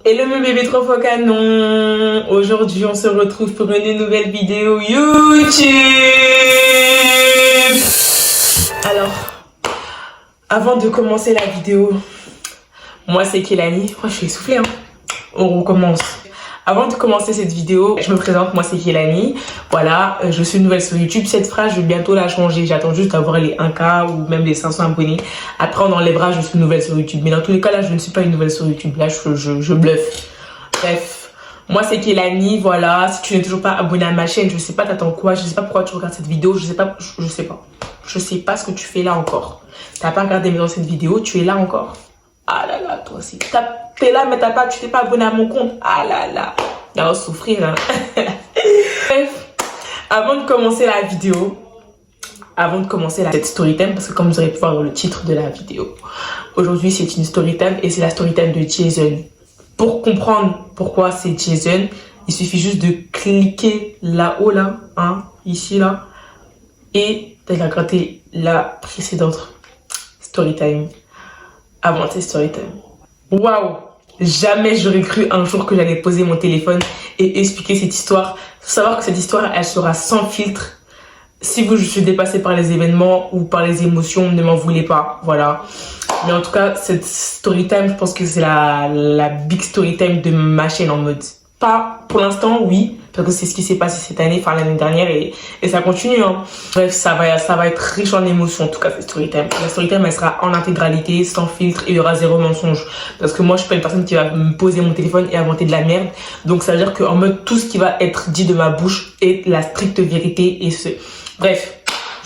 Hello mes bébés trop fois canon. Aujourd'hui on se retrouve pour une nouvelle vidéo YouTube. Alors, avant de commencer la vidéo, moi c'est Kelani. Je suis essoufflée hein. On recommence. Avant de commencer cette vidéo, je me présente, moi c'est Kelani. Voilà, je suis nouvelle sur YouTube. Cette phrase, je vais bientôt la changer. J'attends juste d'avoir les 1K ou même les 500 abonnés. Après, on enlèvera, je suis nouvelle sur YouTube. Mais dans tous les cas, là, je ne suis pas une nouvelle sur YouTube. Là, je bluffe. Bref, moi c'est Kelani. Voilà, si tu n'es toujours pas abonné à ma chaîne, je sais pas, t'attends quoi? Je sais pas pourquoi tu regardes cette vidéo. Je sais pas. Je sais pas ce que tu fais là encore. T'as pas regardé mes anciennes vidéos, tu es là encore. Ah là là, toi aussi. T'es là, mais tu t'es pas abonné à mon compte. Ah là là. Il va souffrir, hein. Bref, avant de commencer la vidéo, cette story time, parce que comme vous aurez pu voir dans le titre de la vidéo, aujourd'hui c'est une story time et c'est la story time de Jason. Pour comprendre pourquoi c'est Jason, il suffit juste de cliquer là-haut, là, hein, ici, là, et de regarder la précédente story time. Avant cette story time. Waouh! Jamais j'aurais cru un jour que j'allais poser mon téléphone et expliquer cette histoire. Faut savoir que cette histoire, elle sera sans filtre. Si je suis dépassée par les événements ou par les émotions, ne m'en voulez pas. Voilà. Mais en tout cas, cette story time, je pense que c'est la big story time de ma chaîne en mode. Pas pour l'instant, oui, parce que c'est ce qui s'est passé cette année, enfin l'année dernière, et ça continue. Hein. Bref, ça va être riche en émotions, en tout cas, cette story time. La story time, elle sera en intégralité, sans filtre, et il y aura zéro mensonge. Parce que moi, je suis pas une personne qui va me poser mon téléphone et inventer de la merde. Donc, ça veut dire qu'en mode, tout ce qui va être dit de ma bouche est la stricte vérité. Bref,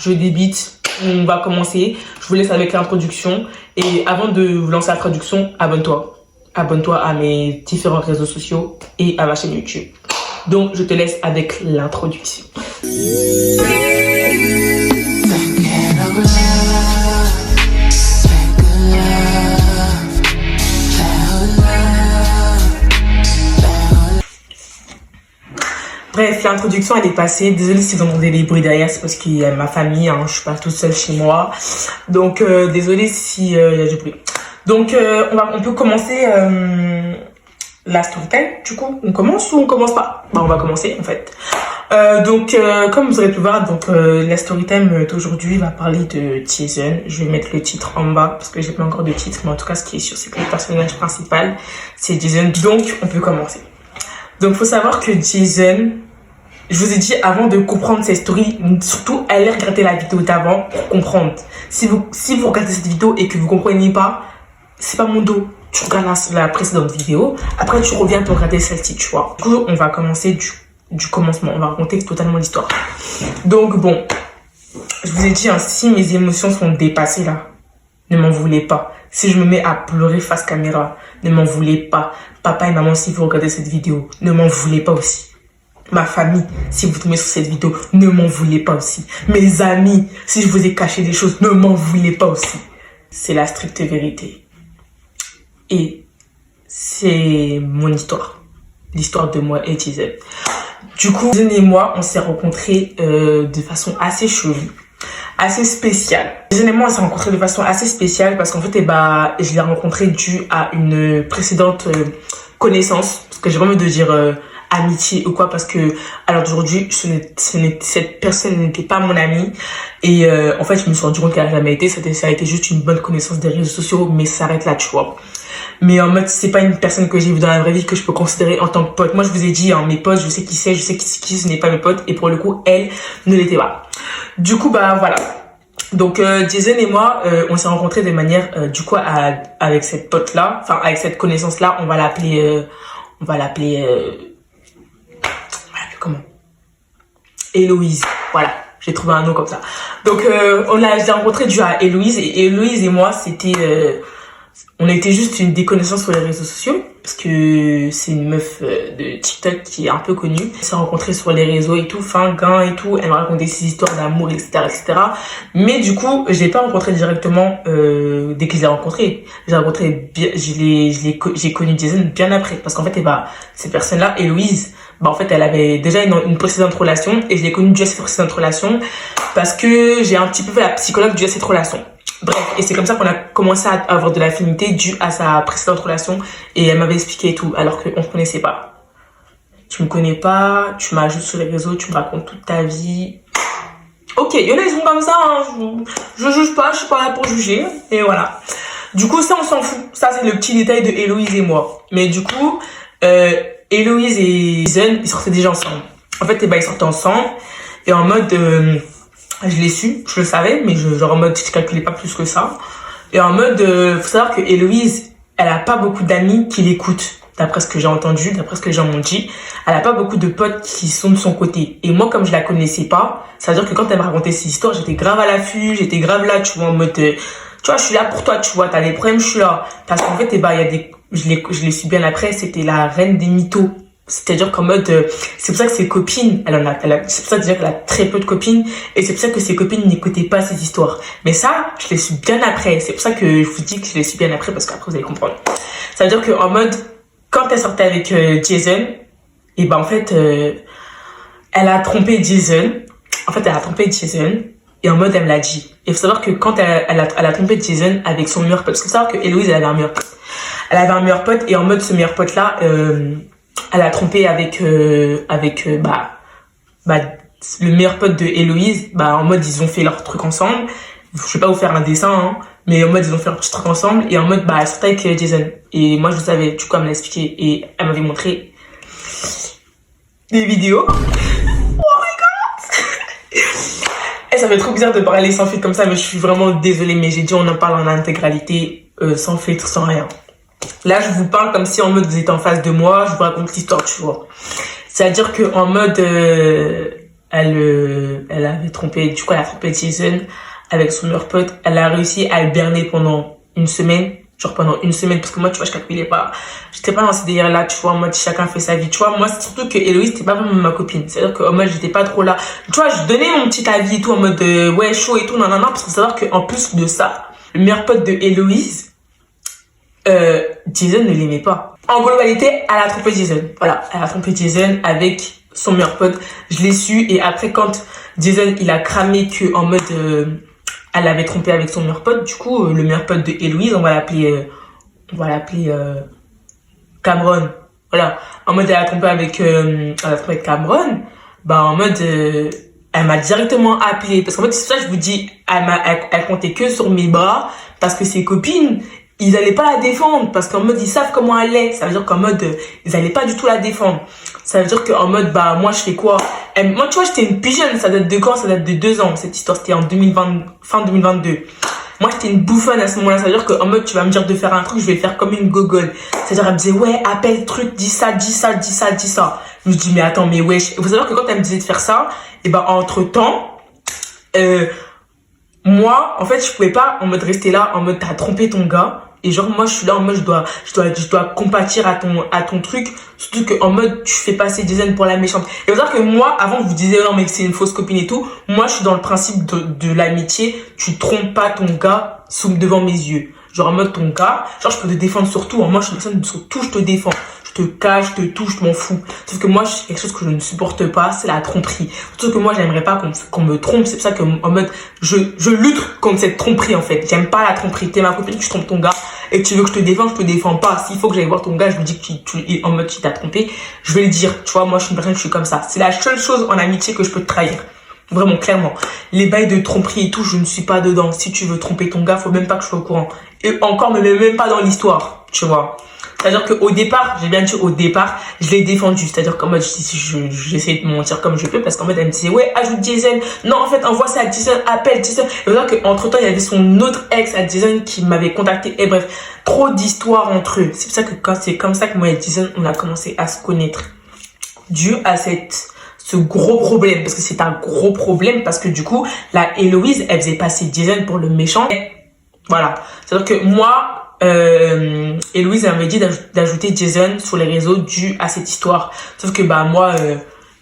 je débite. On va commencer. Je vous laisse avec l'introduction. Et avant de vous lancer la traduction, abonne-toi. Abonne-toi à mes différents réseaux sociaux et à ma chaîne YouTube. Donc, je te laisse avec l'introduction. Bref, l'introduction elle est passée. Désolée si vous entendez des bruits derrière, c'est parce qu'il y a ma famille, hein, je suis pas toute seule chez moi. Donc, désolée si il y a du bruit. Donc, on peut commencer la story time. Du coup, on commence ou on commence pas? Bah, on va commencer en fait. Comme vous aurez pu voir, la story time d'aujourd'hui va parler de Jason. Je vais mettre le titre en bas parce que j'ai pas encore de titre, mais en tout cas, ce qui est sûr, c'est que le personnage principal, c'est Jason. Donc, on peut commencer. Donc, faut savoir que Jason, je vous ai dit avant de comprendre cette story, surtout allez regarder la vidéo d'avant pour comprendre. Si vous regardez cette vidéo et que vous comprenez pas, c'est pas mon dos. Tu regardes la précédente vidéo, après tu reviens pour regarder celle-ci, tu vois. Du coup, on va commencer du commencement. On va raconter totalement l'histoire. Donc bon, je vous ai dit, hein, si mes émotions sont dépassées là, ne m'en voulez pas. Si je me mets à pleurer face caméra, ne m'en voulez pas. Papa et maman, si vous regardez cette vidéo, ne m'en voulez pas aussi. Ma famille, si vous tombez sur cette vidéo, ne m'en voulez pas aussi. Mes amis, si je vous ai caché des choses, ne m'en voulez pas aussi. C'est la stricte vérité. Et c'est mon histoire. L'histoire de moi et Jason. Du coup, Jason et moi, on s'est rencontrés de façon assez chelou. Assez spéciale. Jason et moi, on s'est rencontrés de façon assez spéciale parce qu'en fait, je l'ai rencontré dû à une précédente connaissance. Parce que j'ai vraiment de dire amitié ou quoi, parce que à l'heure d'aujourd'hui, cette personne n'était pas mon amie. Et en fait, je me suis rendu compte qu'elle n'a jamais été. Ça a été juste une bonne connaissance des réseaux sociaux, mais ça s'arrête là, tu vois. Mais en mode, c'est pas une personne que j'ai vue dans la vraie vie que je peux considérer en tant que pote. Moi, je vous ai dit, hein, mes potes, je sais qui c'est, je sais qui ce n'est pas mes potes. Et pour le coup, elle ne l'était pas. Du coup, bah voilà. Donc, Jason et moi, on s'est rencontrés de manière, avec cette pote-là, enfin, avec cette connaissance-là, on va l'appeler comment? Héloïse. Voilà. J'ai trouvé un nom comme ça. Donc, j'ai rencontré dû à Héloïse. Et Héloïse et moi, on était juste des connaissances sur les réseaux sociaux parce que c'est une meuf de TikTok qui est un peu connue. On s'est rencontrés sur les réseaux et tout, fin gain et tout. Elle m'a raconté ses histoires d'amour, etc., etc. Mais du coup, je l'ai pas rencontré directement dès que je l'ai rencontré. J'ai connu Jason bien après parce qu'en fait, cette personne-là, Héloïse, en fait, elle avait déjà une précédente relation et je l'ai connue dû à cette précédente relation parce que j'ai un petit peu fait la psychologue dû à cette relation. Bref, et c'est comme ça qu'on a commencé à avoir de l'affinité due à sa précédente relation. Et elle m'avait expliqué et tout, alors qu'on ne se connaissait pas. Tu me connais pas, tu m'ajoutes sur les réseaux, tu me racontes toute ta vie. Ok, il y en a, ils sont comme ça, hein. Je juge pas, je suis pas là pour juger. Et voilà. Du coup, ça, on s'en fout. Ça, c'est le petit détail de Héloïse et moi. Mais du coup, Héloïse et Jason, ils sortaient déjà ensemble. En fait, ils sortaient ensemble. Et en mode, je l'ai su, je le savais, mais genre en mode, je calculais pas plus que ça. Et en mode, faut savoir que Héloïse, elle a pas beaucoup d'amis qui l'écoutent. D'après ce que j'ai entendu, d'après ce que les gens m'ont dit, elle a pas beaucoup de potes qui sont de son côté. Et moi, comme je la connaissais pas, ça veut dire que quand elle me racontait ces histoires, j'étais grave à l'affût, j'étais grave là, tu vois, en mode, tu vois, je suis là pour toi, tu vois, t'as des problèmes, je suis là. Parce qu'en fait, il y a des, je l'ai su bien après, c'était la reine des mythos. C'est-à-dire qu'en mode, c'est pour ça que ses copines, c'est pour ça déjà qu'elle a très peu de copines, et c'est pour ça que ses copines n'écoutaient pas ses histoires. Mais ça, je l'ai su bien après. C'est pour ça que je vous dis que je l'ai su bien après, parce qu'après vous allez comprendre. Ça veut dire qu'en mode, quand elle sortait avec Jason, et ben en fait, elle a trompé Jason. En fait, elle a trompé Jason, et en mode, elle me l'a dit. Et il faut savoir que quand elle a trompé Jason avec son meilleur pote, parce que faut savoir que Héloïse, elle avait un meilleur pote. Elle avait un meilleur pote, et en mode, ce meilleur pote-là, elle a trompé avec le meilleur pote de Héloïse. En mode, ils ont fait leur truc ensemble. Je vais pas vous faire un dessin, hein, mais en mode, ils ont fait leur petit truc ensemble. Et en mode, elle sortait avec Jason. Et moi, je le savais, du coup, elle me l'a expliqué. Et elle m'avait montré des vidéos. Oh my god! Et ça fait trop bizarre de parler sans filtre comme ça, mais je suis vraiment désolée. Mais j'ai dit, on en parle en intégralité, sans filtre, sans rien. Là, je vous parle comme si en mode vous étiez en face de moi, je vous raconte l'histoire, tu vois. C'est-à-dire que en mode, elle avait trompé, du coup, elle a trompé Jason avec son meilleur pote. Elle a réussi à le berner pendant une semaine. Genre pendant une semaine, parce que moi, tu vois, je calculais pas. J'étais pas dans ce délire-là, tu vois, en mode chacun fait sa vie. Tu vois, moi, c'est surtout que Héloïse, c'était pas vraiment ma copine. C'est-à-dire qu'en mode, j'étais pas trop là. Tu vois, je donnais mon petit avis et tout, en mode, ouais, chaud et tout, non, parce qu'il faut savoir qu'en plus de ça, le meilleur pote de Héloïse, Jason ne l'aimait pas. En globalité, elle a trompé Jason. Voilà, elle a trompé Jason avec son meilleur pote. Je l'ai su, et après, quand Jason, il a cramé que en mode, elle avait trompé avec son meilleur pote, du coup, le meilleur pote de Héloïse, on va l'appeler Cameron. Voilà, en mode, elle a trompé avec Cameron. En mode, elle m'a directement appelé, parce qu'en fait, c'est ça que je vous dis, elle comptait que sur mes bras, parce que ses copines, ils allaient pas la défendre, parce qu'en mode, ils savent comment elle est. Ça veut dire qu'en mode, ils allaient pas du tout la défendre. Ça veut dire qu'en mode, moi, je fais quoi? Moi, tu vois, j'étais une pigeonne. Ça date de quand? Ça date de 2 ans. Cette histoire, c'était en 2020, fin 2022. Moi, j'étais une bouffonne à ce moment-là. Ça veut dire qu'en mode, tu vas me dire de faire un truc, je vais le faire comme une gogole. C'est-à-dire, elle me disait, ouais, appelle truc, dis ça. Je me dis, mais attends, mais wesh. Vous savez que quand elle me disait de faire ça, et entre-temps, moi, en fait, je pouvais pas en mode rester là, en mode, t'as trompé ton gars. Et genre, moi, je suis là en mode, je dois compatir à ton truc. Surtout que, en mode, tu fais passer Jason pour la méchante. Et vous savez que moi, avant, vous disiez, non, mais c'est une fausse copine et tout. Moi, je suis dans le principe de l'amitié. Tu trompes pas ton gars devant mes yeux. Genre, en mode, ton gars, genre, je peux te défendre sur tout. Moi, je suis une personne, sur tout, je te défends. Je te cache, je te touche, je m'en fous. Sauf que moi, c'est quelque chose que je ne supporte pas, c'est la tromperie. Surtout que moi, j'aimerais pas qu'on me trompe. C'est pour ça que, en mode, je lutte contre cette tromperie, en fait. J'aime pas la tromperie. T'es ma copine, tu trompes ton gars, et tu veux que je te défende, je te défends pas. s'il faut que j'aille voir ton gars, je lui dis que en mode, tu t'as trompé, je vais le dire. Tu vois, moi, je suis une personne, je suis comme ça. C'est la seule chose en amitié que je peux te trahir. Vraiment, clairement. Les bails de tromperie et tout, je ne suis pas dedans. Si tu veux tromper ton gars, faut même pas que je sois au courant. Et encore, même pas dans l'histoire, tu vois. C'est-à-dire qu'au départ, j'ai bien dit au départ, je l'ai défendu. C'est-à-dire qu'en mode, j'essaie de mentir comme je peux, parce qu'en mode, elle me disait, ouais, ajoute Jason. Non, en fait, envoie ça à Jason, appelle Jason. Et voilà qu'entre temps, il y avait son autre ex à Jason qui m'avait contacté. Et bref, trop d'histoires entre eux. C'est pour ça que c'est comme ça que moi et Jason, on a commencé à se connaître. Dû à ce gros problème. Parce que c'est un gros problème, parce que du coup, la Héloïse, elle faisait passer Jason pour le méchant. Et voilà. C'est-à-dire que moi, Héloïse m'avait dit d'ajouter Jason sur les réseaux dû à cette histoire. Sauf que moi,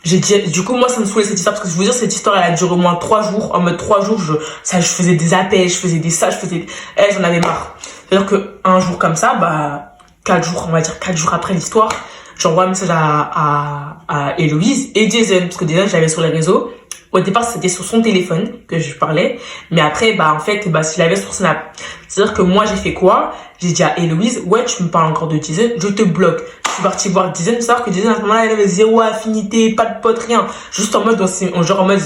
j'ai dit, du coup, moi, ça me saoulait cette histoire, parce que je vous dire, cette histoire, elle a duré au moins 3 jours. En mode 3 jours, je faisais des appels, je faisais des ça, j'en avais marre. C'est-à-dire que un jour comme ça, 4 jours, on va dire 4 jours après l'histoire, j'envoie un message à Héloïse et Jason, parce que Jason, je l'avais sur les réseaux. Au départ, c'était sur son téléphone que je parlais. Mais après, bah, en fait, bah, je l'avais sur Snap. C'est-à-dire que moi, j'ai fait quoi? J'ai dit à Héloïse, ouais, tu me parles encore de Jason, je te bloque. Je suis partie voir Jason, c'est-à-dire que Jason, à ce moment-là, elle avait zéro affinité, pas de pote, rien. Juste en mode, genre en mode,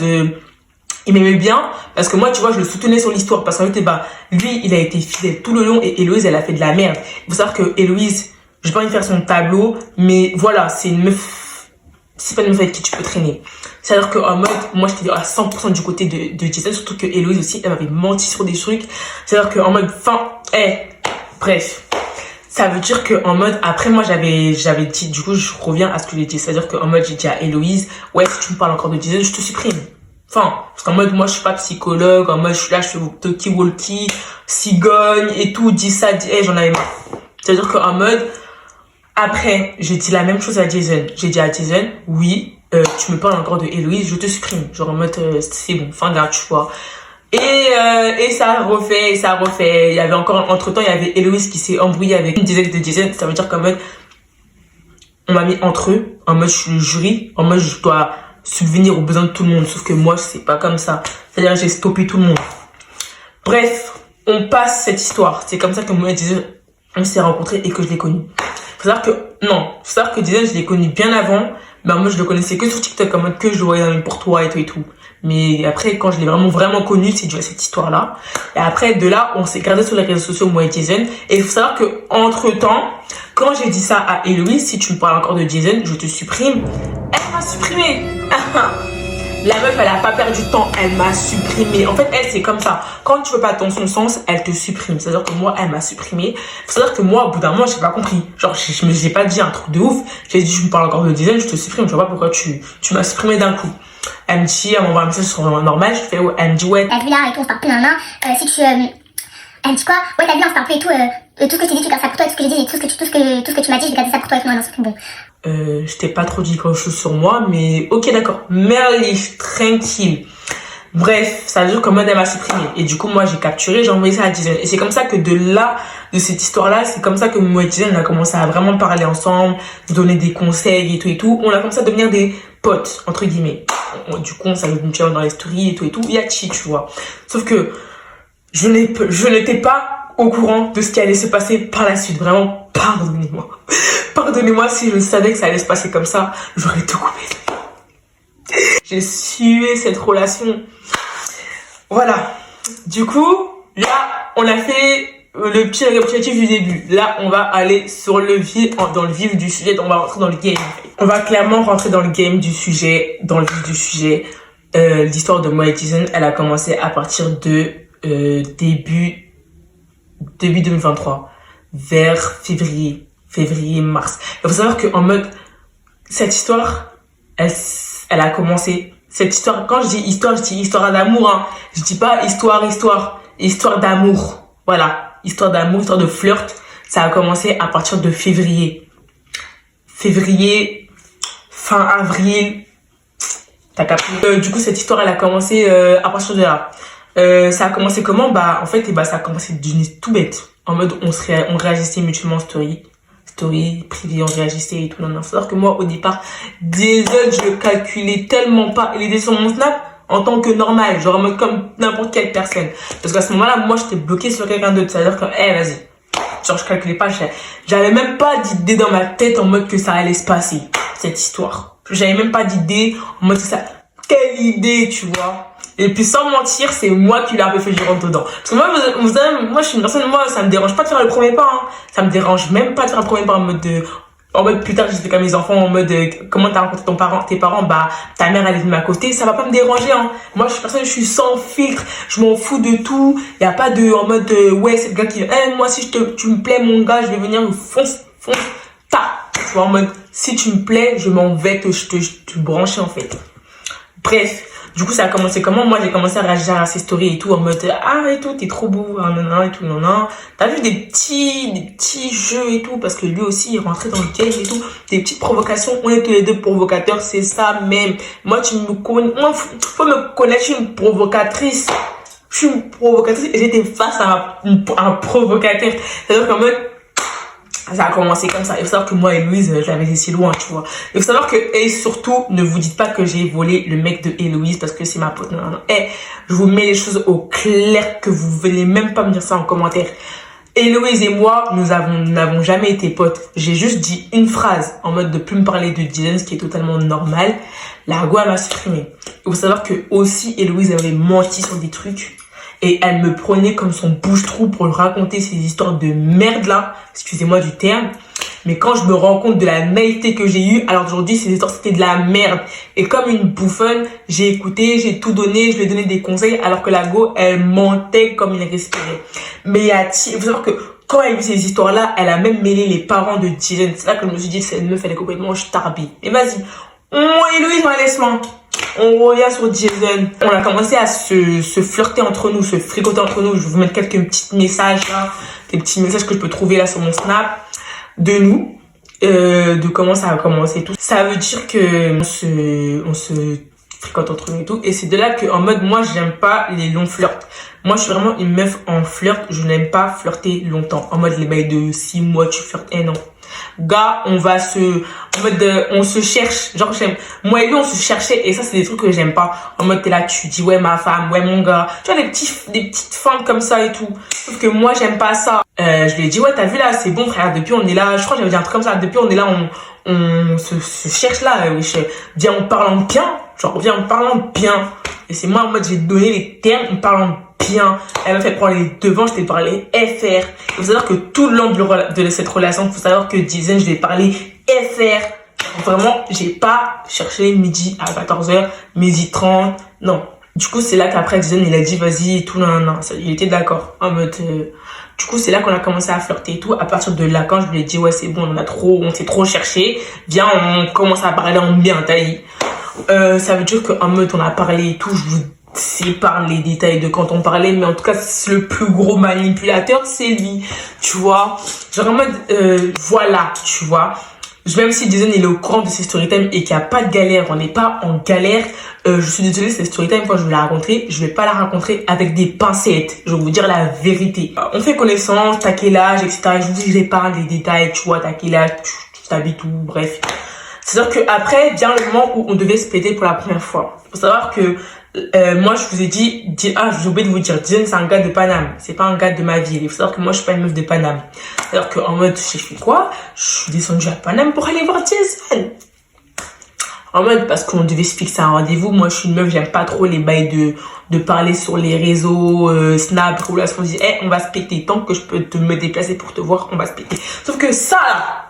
il m'aimait bien, parce que moi, tu vois, je le soutenais sur l'histoire. Parce qu'en fait, bah, lui, il a été fidèle tout le long, et Héloïse, elle a fait de la merde. Il faut savoir que Héloïse, j'ai pas envie de faire son tableau, mais voilà, c'est une meuf, c'est pas une meuf avec qui tu peux traîner. C'est-à-dire qu'en mode, moi, j'étais à 100% du côté de Jason, surtout que Héloïse aussi, elle m'avait menti sur des trucs. C'est-à-dire qu'en mode, bref. Ça veut dire qu'en mode, après, moi, j'avais dit, du coup, je reviens à ce que j'ai dit. C'est-à-dire qu'en mode, j'ai dit à Héloïse, ouais, si tu me parles encore de Jason, je te supprime. Enfin, parce qu'en mode, moi, je suis pas psychologue, en mode, je suis là, je fais talkie-walkie, cigogne et tout, dis ça, dis, j'en avais marre. C'est-à-dire qu'en mode, après, j'ai dit la même chose à Jason. J'ai dit à Jason, oui, tu me parles encore de Héloïse, je te supprime. Genre en mode, c'est bon, fin garde, tu vois. Et ça a refait. Il y avait encore, entre-temps, il y avait Héloïse qui s'est embrouillée avec une dizaine de Jason. Ça veut dire qu'en mode, on m'a mis entre eux, en mode, je suis le jury, en mode, je dois subvenir aux besoins de tout le monde. Sauf que moi, c'est pas comme ça. C'est-à-dire, j'ai stoppé tout le monde. Bref, on passe cette histoire. C'est comme ça que moi et Jason, on s'est rencontrés et que je l'ai connu. Faut savoir que Jason, je l'ai connu bien avant. Mais moi, je le connaissais que sur TikTok, en mode que je le voyais dans les portois et tout et tout. Mais après, quand je l'ai vraiment connu, c'est dû à cette histoire-là. Et après, de là, on s'est gardé sur les réseaux sociaux, moi et Jason. Et il faut savoir que, entre-temps, quand j'ai dit ça à Héloïse, si tu me parles encore de Jason, je te supprime. Elle m'a supprimé. La meuf, elle a pas perdu de temps, elle m'a supprimé. En fait, elle, c'est comme ça. Quand tu veux pas ton son sens, elle te supprime. C'est-à-dire que moi, elle m'a supprimé. C'est-à-dire que moi, au bout d'un moment, j'ai pas compris. Genre, j'ai pas dit un truc de ouf. J'ai dit, je me parle encore de Jason, je te supprime. Je vois pas pourquoi tu m'as supprimé d'un coup. Elle me dit, elle m'envoie un message sur normal. Je fais, ouais. Elle me dit, ouais. T'as vu là et tout, on se parle plus, si tu, elle me dit quoi? Ouais, t'as vu là, on se parle plus et tout, tout ce que je t'ai dit, tu gardes ça pour toi, et tout ce que j'ai dit, et tout ce que tu m'as dit, je garde ça pour toi avec moi, non, c'est bon. Je t'ai pas trop dit grand chose sur moi, mais ok, d'accord. Merlich, tranquille. Bref, ça veut dire qu'en mode elle m'a supprimé. Et du coup, moi, j'ai capturé, j'ai envoyé ça à Jason. Et c'est comme ça que de cette histoire-là, c'est comme ça que moi et Jason, on a commencé à vraiment parler ensemble, donner des conseils et tout. On a commencé à devenir des potes, entre guillemets. Du coup, on s'est mutuellement dans les stories et tout. Yachi, tu vois. Sauf que je n'étais pas au courant de ce qui allait se passer par la suite. Vraiment, pardonnez-moi. Pardonnez-moi si je savais que ça allait se passer comme ça, j'aurais tout coupé. J'ai suivi cette relation. Voilà. Du coup, là, on a fait le petit récapitulatif du début. Là, on va aller dans le vif du sujet. On va rentrer dans le game. On va clairement rentrer dans le game du sujet, dans le vif du sujet. L'histoire de moi et Jason, elle a commencé à partir de début 2023, vers février, mars. Il faut savoir qu'en mode, cette histoire, elle a commencé, cette histoire, quand je dis histoire d'amour, hein. Je dis pas histoire d'amour. Voilà, histoire d'amour, histoire de flirt. Ça a commencé à partir de février, fin avril. T'as capté. Du coup, cette histoire, elle a commencé à partir de là. Ça a commencé comment? Bah, en fait, ça a commencé d'une tout bête. En mode, on réagissait mutuellement story privé, on réagissait et tout. Non, faut savoir que moi, au départ, Jason, je le calculais tellement pas. Il était sur mon Snap en tant que normal, genre en mode comme n'importe quelle personne. Parce qu'à ce moment-là, moi, j'étais bloquée sur quelqu'un d'autre. C'est-à-dire que, vas-y. Genre, je calculais pas, j'avais même pas d'idée dans ma tête en mode que ça allait se passer, cette histoire. J'avais même pas d'idée en mode que ça, quelle idée, tu vois. Et puis sans mentir, c'est moi qui l'ai un peu fait du rentre dedans. Parce que moi, vous savez, moi je suis une personne, moi ça me dérange pas de faire le premier pas. Hein. Ça me dérange même pas de faire le premier pas en mode plus tard j'étais comme mes enfants en mode comment t'as rencontré tes parents, bah ta mère elle est de ma côté, ça va pas me déranger. Hein. Moi je suis personne, je suis sans filtre, je m'en fous de tout. Y a pas de en mode ouais c'est le gars qui moi si tu me plais mon gars, je vais venir me fonce tu vois en mode si tu me plais, je m'en vais te brancher en fait. Bref. Du coup, ça a commencé comment? Moi, j'ai commencé à réagir à ses stories et tout, en mode, et tout, t'es trop beau, et tout, T'as vu des petits jeux et tout, parce que lui aussi, il rentrait dans le game et tout, des petites provocations. On est tous les deux provocateurs, c'est ça même. Moi, tu me connais, faut me connaître, je suis une provocatrice. Je suis une provocatrice et j'étais face à un provocateur. C'est-à-dire qu'en mode, Ça a commencé comme ça. Il faut savoir que moi et Louise, je l'avais laissé loin, tu vois. Il faut savoir que, et surtout, ne vous dites pas que j'ai volé le mec de Héloïse parce que c'est ma pote. Non, non. Et je vous mets les choses au clair que vous venez même pas me dire ça en commentaire. Héloïse et moi, nous n'avons jamais été potes. J'ai juste dit une phrase en mode de plus me parler de Dylan, ce qui est totalement normal. La go, elle m'a supprimé. Il faut savoir que aussi, Héloïse avait menti sur des trucs. Et elle me prenait comme son bouche-trou pour lui raconter ces histoires de merde là. Excusez-moi du terme. Mais quand je me rends compte de la naïveté que j'ai eue, alors aujourd'hui, ces histoires, c'était de la merde. Et comme une bouffonne, j'ai écouté, j'ai tout donné, je lui ai donné des conseils, alors que la go, elle mentait comme une respirait. Mais il faut savoir que quand elle a eu ces histoires-là, elle a même mêlé les parents de Dylan. C'est là que je me suis dit, cette meuf, elle est complètement starbée. Mais vas-y. Moi, Héloïse, laisse-moi. On revient sur Jason. On a commencé à se flirter entre nous, se fricoter entre nous. Je vais vous mettre quelques petits messages là, des petits messages que je peux trouver là sur mon Snap de nous, de comment ça a commencé et tout. Ça veut dire que on se fricote entre nous et tout. Et c'est de là que, en mode, moi, j'aime pas les longs flirts. Moi, je suis vraiment une meuf en flirt. Je n'aime pas flirter longtemps. En mode, les bails de 6 mois, tu flirtes 1 an. Gars, on se cherche, genre moi et lui on se cherchait et ça c'est des trucs que j'aime pas. En mode t'es là, tu dis ouais ma femme, ouais mon gars, tu vois des petites femmes comme ça et tout. Sauf que moi j'aime pas ça. Je lui ai dit ouais t'as vu là c'est bon frère, depuis on est là, je crois que j'avais dit un truc comme ça, depuis on est là on se cherche là, viens en parlant bien, genre viens en parlant bien. Et c'est moi en mode j'ai donné les termes en parlant bien. Elle m'a fait prendre les devants, je t'ai parlé FR. Il faut savoir que tout le long de cette relation, il faut savoir que Jason, je lui ai parlé FR. Vraiment, j'ai pas cherché midi à 14h, midi 30. Non. Du coup, c'est là qu'après Jason, il a dit vas-y et tout. Non, non, il était d'accord. En mode, du coup, c'est là qu'on a commencé à flirter et tout. À partir de là, quand je lui ai dit ouais, c'est bon, on s'est trop cherché. Viens, on commence à parler en bien, t'as dit. Ça veut dire qu'en mode, on a parlé et tout. Je vous sépare les détails de quand on parlait, mais en tout cas le plus gros manipulateur c'est lui, tu vois, genre en mode voilà, tu vois, même si Jason il est au courant de ses storytime et qu'il n'y a pas de galère, on n'est pas en galère, je suis désolée, cette storytime quand je vais la raconter, je vais pas la raconter avec des pincettes, je vais vous dire la vérité. On fait connaissance, t'as quel âge, etc. Je vous dis, je parle des détails, tu vois, t'as quel âge, tu t'habites où, bref. C'est-à-dire qu'après vient le moment où on devait se péter pour la première fois. Faut savoir que moi je vous ai dit, j'ai oublié de vous dire, Jason c'est un gars de Paname, c'est pas un gars de ma ville. Il faut savoir que moi je suis pas une meuf de Paname. C'est-à-dire qu'en mode, j'ai fait quoi? Je suis descendue à Paname pour aller voir Jason. En mode, parce qu'on devait se fixer un rendez-vous. Moi je suis une meuf, j'aime pas trop les bails de parler sur les réseaux, Snap, relation. On dit, on va se péter, tant que je peux me déplacer pour te voir, on va se péter. Sauf que ça là,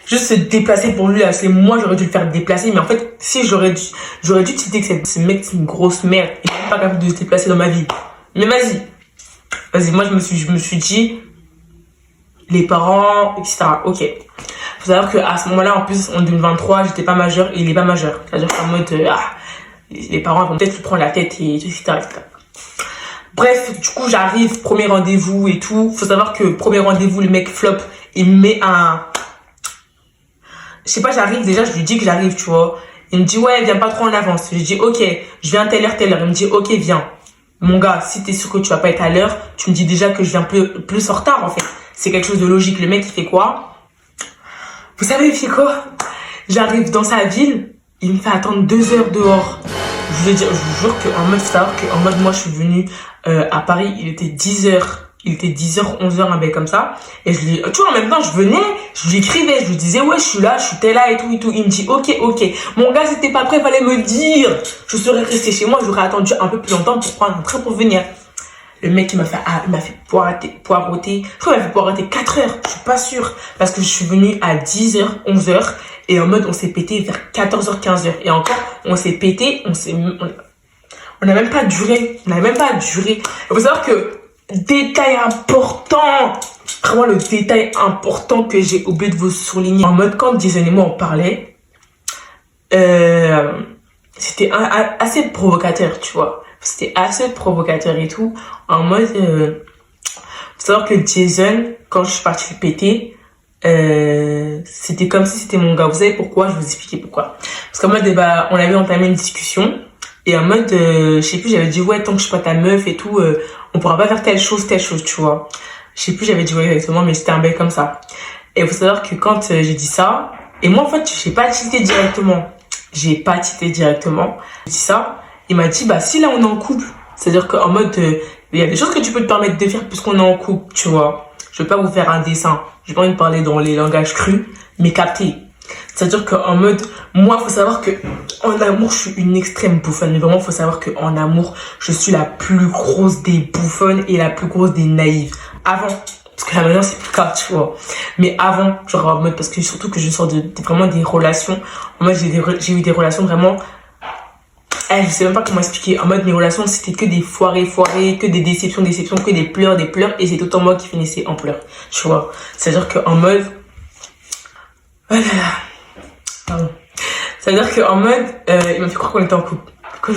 juste se déplacer pour lui là, c'est moi j'aurais dû le faire déplacer, mais en fait si j'aurais dû te dire que ce mec c'est une grosse merde, il n'est pas capable de se déplacer dans ma vie. Mais vas-y, moi je me suis dit les parents, etc. Ok. Faut savoir qu'à ce moment-là, en plus en 2023, j'étais pas majeure et il est pas majeur. C'est-à-dire qu'en mode les parents vont peut-être lui prendre la tête et etc. Bref, du coup j'arrive, premier rendez-vous et tout. Faut savoir que premier rendez-vous, le mec flop, il me met je sais pas, j'arrive, déjà, je lui dis que j'arrive, tu vois. Il me dit, ouais, viens pas trop en avance. Je lui dis, ok, je viens telle heure. Il me dit, ok, viens. Mon gars, si t'es sûr que tu vas pas être à l'heure, tu me dis déjà que je viens plus en retard, en fait. C'est quelque chose de logique. Le mec, il fait quoi? Vous savez, il fait quoi? J'arrive dans sa ville, il me fait attendre 2 heures dehors. Je vous jure qu'en mode, faut savoir qu'en mode, moi, je suis venue à Paris, il était 10h. Il était 10h, 11h, un mec comme ça. Et tu vois, en même temps, je venais, je lui écrivais, je lui disais, ouais, je suis là, je suis là et tout, et tout. Il me dit, ok. Mon gars, si t'es pas prêt, fallait me dire. Je serais resté chez moi, j'aurais attendu un peu plus longtemps pour prendre un train pour venir. Le mec, il m'a fait poireauter. Je crois qu'il m'a fait poireauter 4 heures. Je suis pas sûre. Parce que je suis venue à 10h, 11h. Et en mode, on s'est pété vers 14h, 15h. Et encore, on s'est pété, on n'a même pas duré. Il faut savoir que, détail important, vraiment le détail important que j'ai oublié de vous souligner. En mode, quand Jason et moi on parlait, c'était assez provocateur, tu vois. C'était assez provocateur et tout. En mode, faut savoir que Jason, quand je suis partie le péter, c'était comme si c'était mon gars. Vous savez pourquoi? Je vais vous expliquer pourquoi. Parce qu'en mode, on avait entamé une discussion. Et en mode, je sais plus, j'avais dit, ouais, tant que je suis pas ta meuf et tout, on pourra pas faire telle chose, tu vois. Je sais plus, j'avais dit, ouais, exactement, mais c'était un bail comme ça. Et il faut savoir que quand j'ai dit ça, et moi en fait, j'ai pas tilté directement. J'ai dit ça, il m'a dit, bah si là on est en couple, c'est-à-dire qu'en mode, il y a des choses que tu peux te permettre de faire puisqu'on est en couple, tu vois. Je vais pas vous faire un dessin, j'ai pas envie de parler dans les langages crus, mais capté. C'est-à-dire qu'en mode, moi, faut savoir que en amour, je suis une extrême bouffonne. Mais vraiment, faut savoir qu'en amour, je suis la plus grosse des bouffonnes et la plus grosse des naïves. Avant, parce que là maintenant, c'est plus le cas, tu vois. Mais avant, genre en mode, parce que surtout que je sors vraiment des relations. En mode, j'ai eu des relations vraiment... je sais même pas comment expliquer. En mode, mes relations, c'était que des foirées, que des déceptions, que des pleurs. Et c'est autant moi qui finissais en pleurs, tu vois. C'est-à-dire qu'en mode... Oh là là. Pardon. C'est-à-dire qu'en mode, il m'a fait croire qu'on était en couple. Pourquoi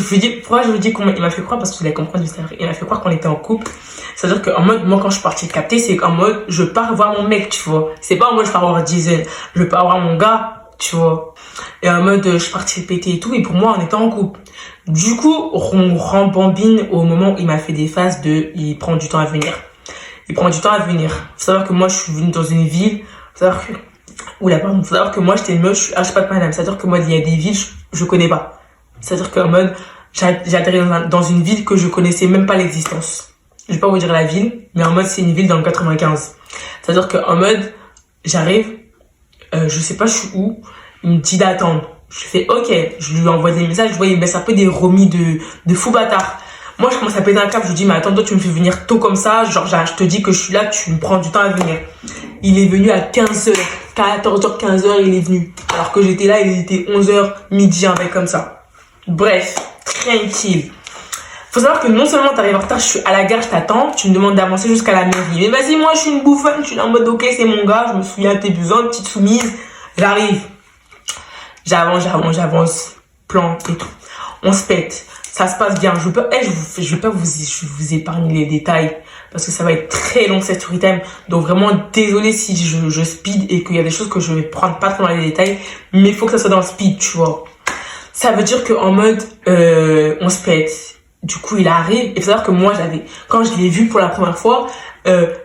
je vous dis il m'a fait croire, parce que vous allez comprendre juste après. Il m'a fait croire qu'on était en couple. C'est-à-dire qu'en mode, moi, quand je suis partie de capter, c'est qu'en mode, je pars voir mon mec, tu vois. C'est pas en mode, je pars voir Diesel. Je pars voir mon gars, tu vois. Et en mode, je suis partie péter et tout. Et pour moi, on était en couple. Du coup, on rembobine au moment où il m'a fait des phases il prend du temps à venir. Faut savoir que moi, je suis venue dans une ville. Faut savoir que faut savoir que moi j'étais une meuf, je suis pas de madame. C'est-à-dire que moi il y a des villes, je connais pas. C'est-à-dire qu'en mode, j'ai atterri dans une ville que je connaissais même pas l'existence. Je vais pas vous dire la ville, mais en mode c'est une ville dans le 95. C'est-à-dire qu'en mode, j'arrive, je sais pas je suis où, il me dit d'attendre. Je fais ok, je lui envoie des messages, je vois il me baisse un peu des remis de fou bâtard. Moi je commence à péter un câble, je lui dis mais attends, toi tu me fais venir tôt comme ça, genre je te dis que je suis là, tu me prends du temps à venir. Il est venu à 15h. 14h, 15h, il est venu. Alors que j'étais là, il était 11h, midi, un mec comme ça. Bref, tranquille. Faut savoir que non seulement t'arrives en retard, je suis à la gare, je t'attends, tu me demandes d'avancer jusqu'à la mairie. Mais vas-y, moi je suis une bouffonne, je suis en mode ok, c'est mon gars, je me souviens de tes besoins, petite soumise. J'arrive. J'avance. Plan et tout. On se pète. Ça se passe bien. Je vais pas vous épargner les détails parce que ça va être très long cette story time. Donc vraiment désolé si je speed et qu'il y a des choses que je vais prendre pas trop dans les détails, mais il faut que ça soit dans le speed, tu vois. Ça veut dire qu'en mode on se pète. Du coup il arrive et faut savoir que moi quand je l'ai vu pour la première fois,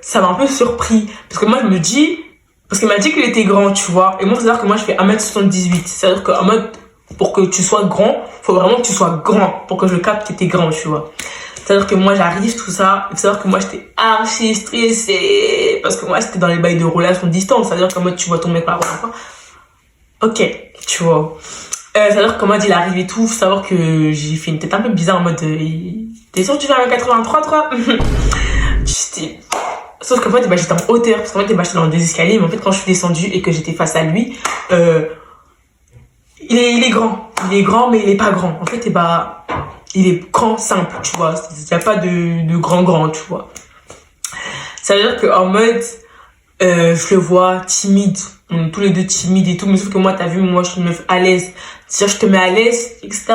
ça m'a un peu surpris parce que moi je me dis, parce qu'il m'a dit qu'il était grand, tu vois. Et moi faut savoir que moi je fais 1m78. C'est-à-dire qu'en mode, pour que tu sois grand, faut vraiment que tu sois grand pour que je capte que t'es grand, tu vois. C'est-à-dire que moi j'arrive, tout ça. Il faut savoir que moi j'étais archi stressée parce que moi c'était dans les bails de relation distante. C'est-à-dire qu'en mode tu vois ton mec par la fois. Ok, tu vois. C'est-à-dire qu'en mode il arrive et tout. Faut savoir que j'ai fait une tête un peu bizarre en mode t'es sûr que tu fais 1m83 toi? Sauf qu'en fait j'étais en hauteur. Parce qu'en fait j'étais dans des escaliers. Mais en fait quand je suis descendue et que j'étais face à lui, il est grand, mais il est pas grand. En fait, il est grand simple, tu vois. Il n'y a pas de grand, tu vois. Ça veut dire qu'en mode, je le vois timide. On est tous les deux timides et tout. Mais sauf que moi, t'as vu, moi, je suis une meuf à l'aise. C'est-à-dire, je te mets à l'aise, etc.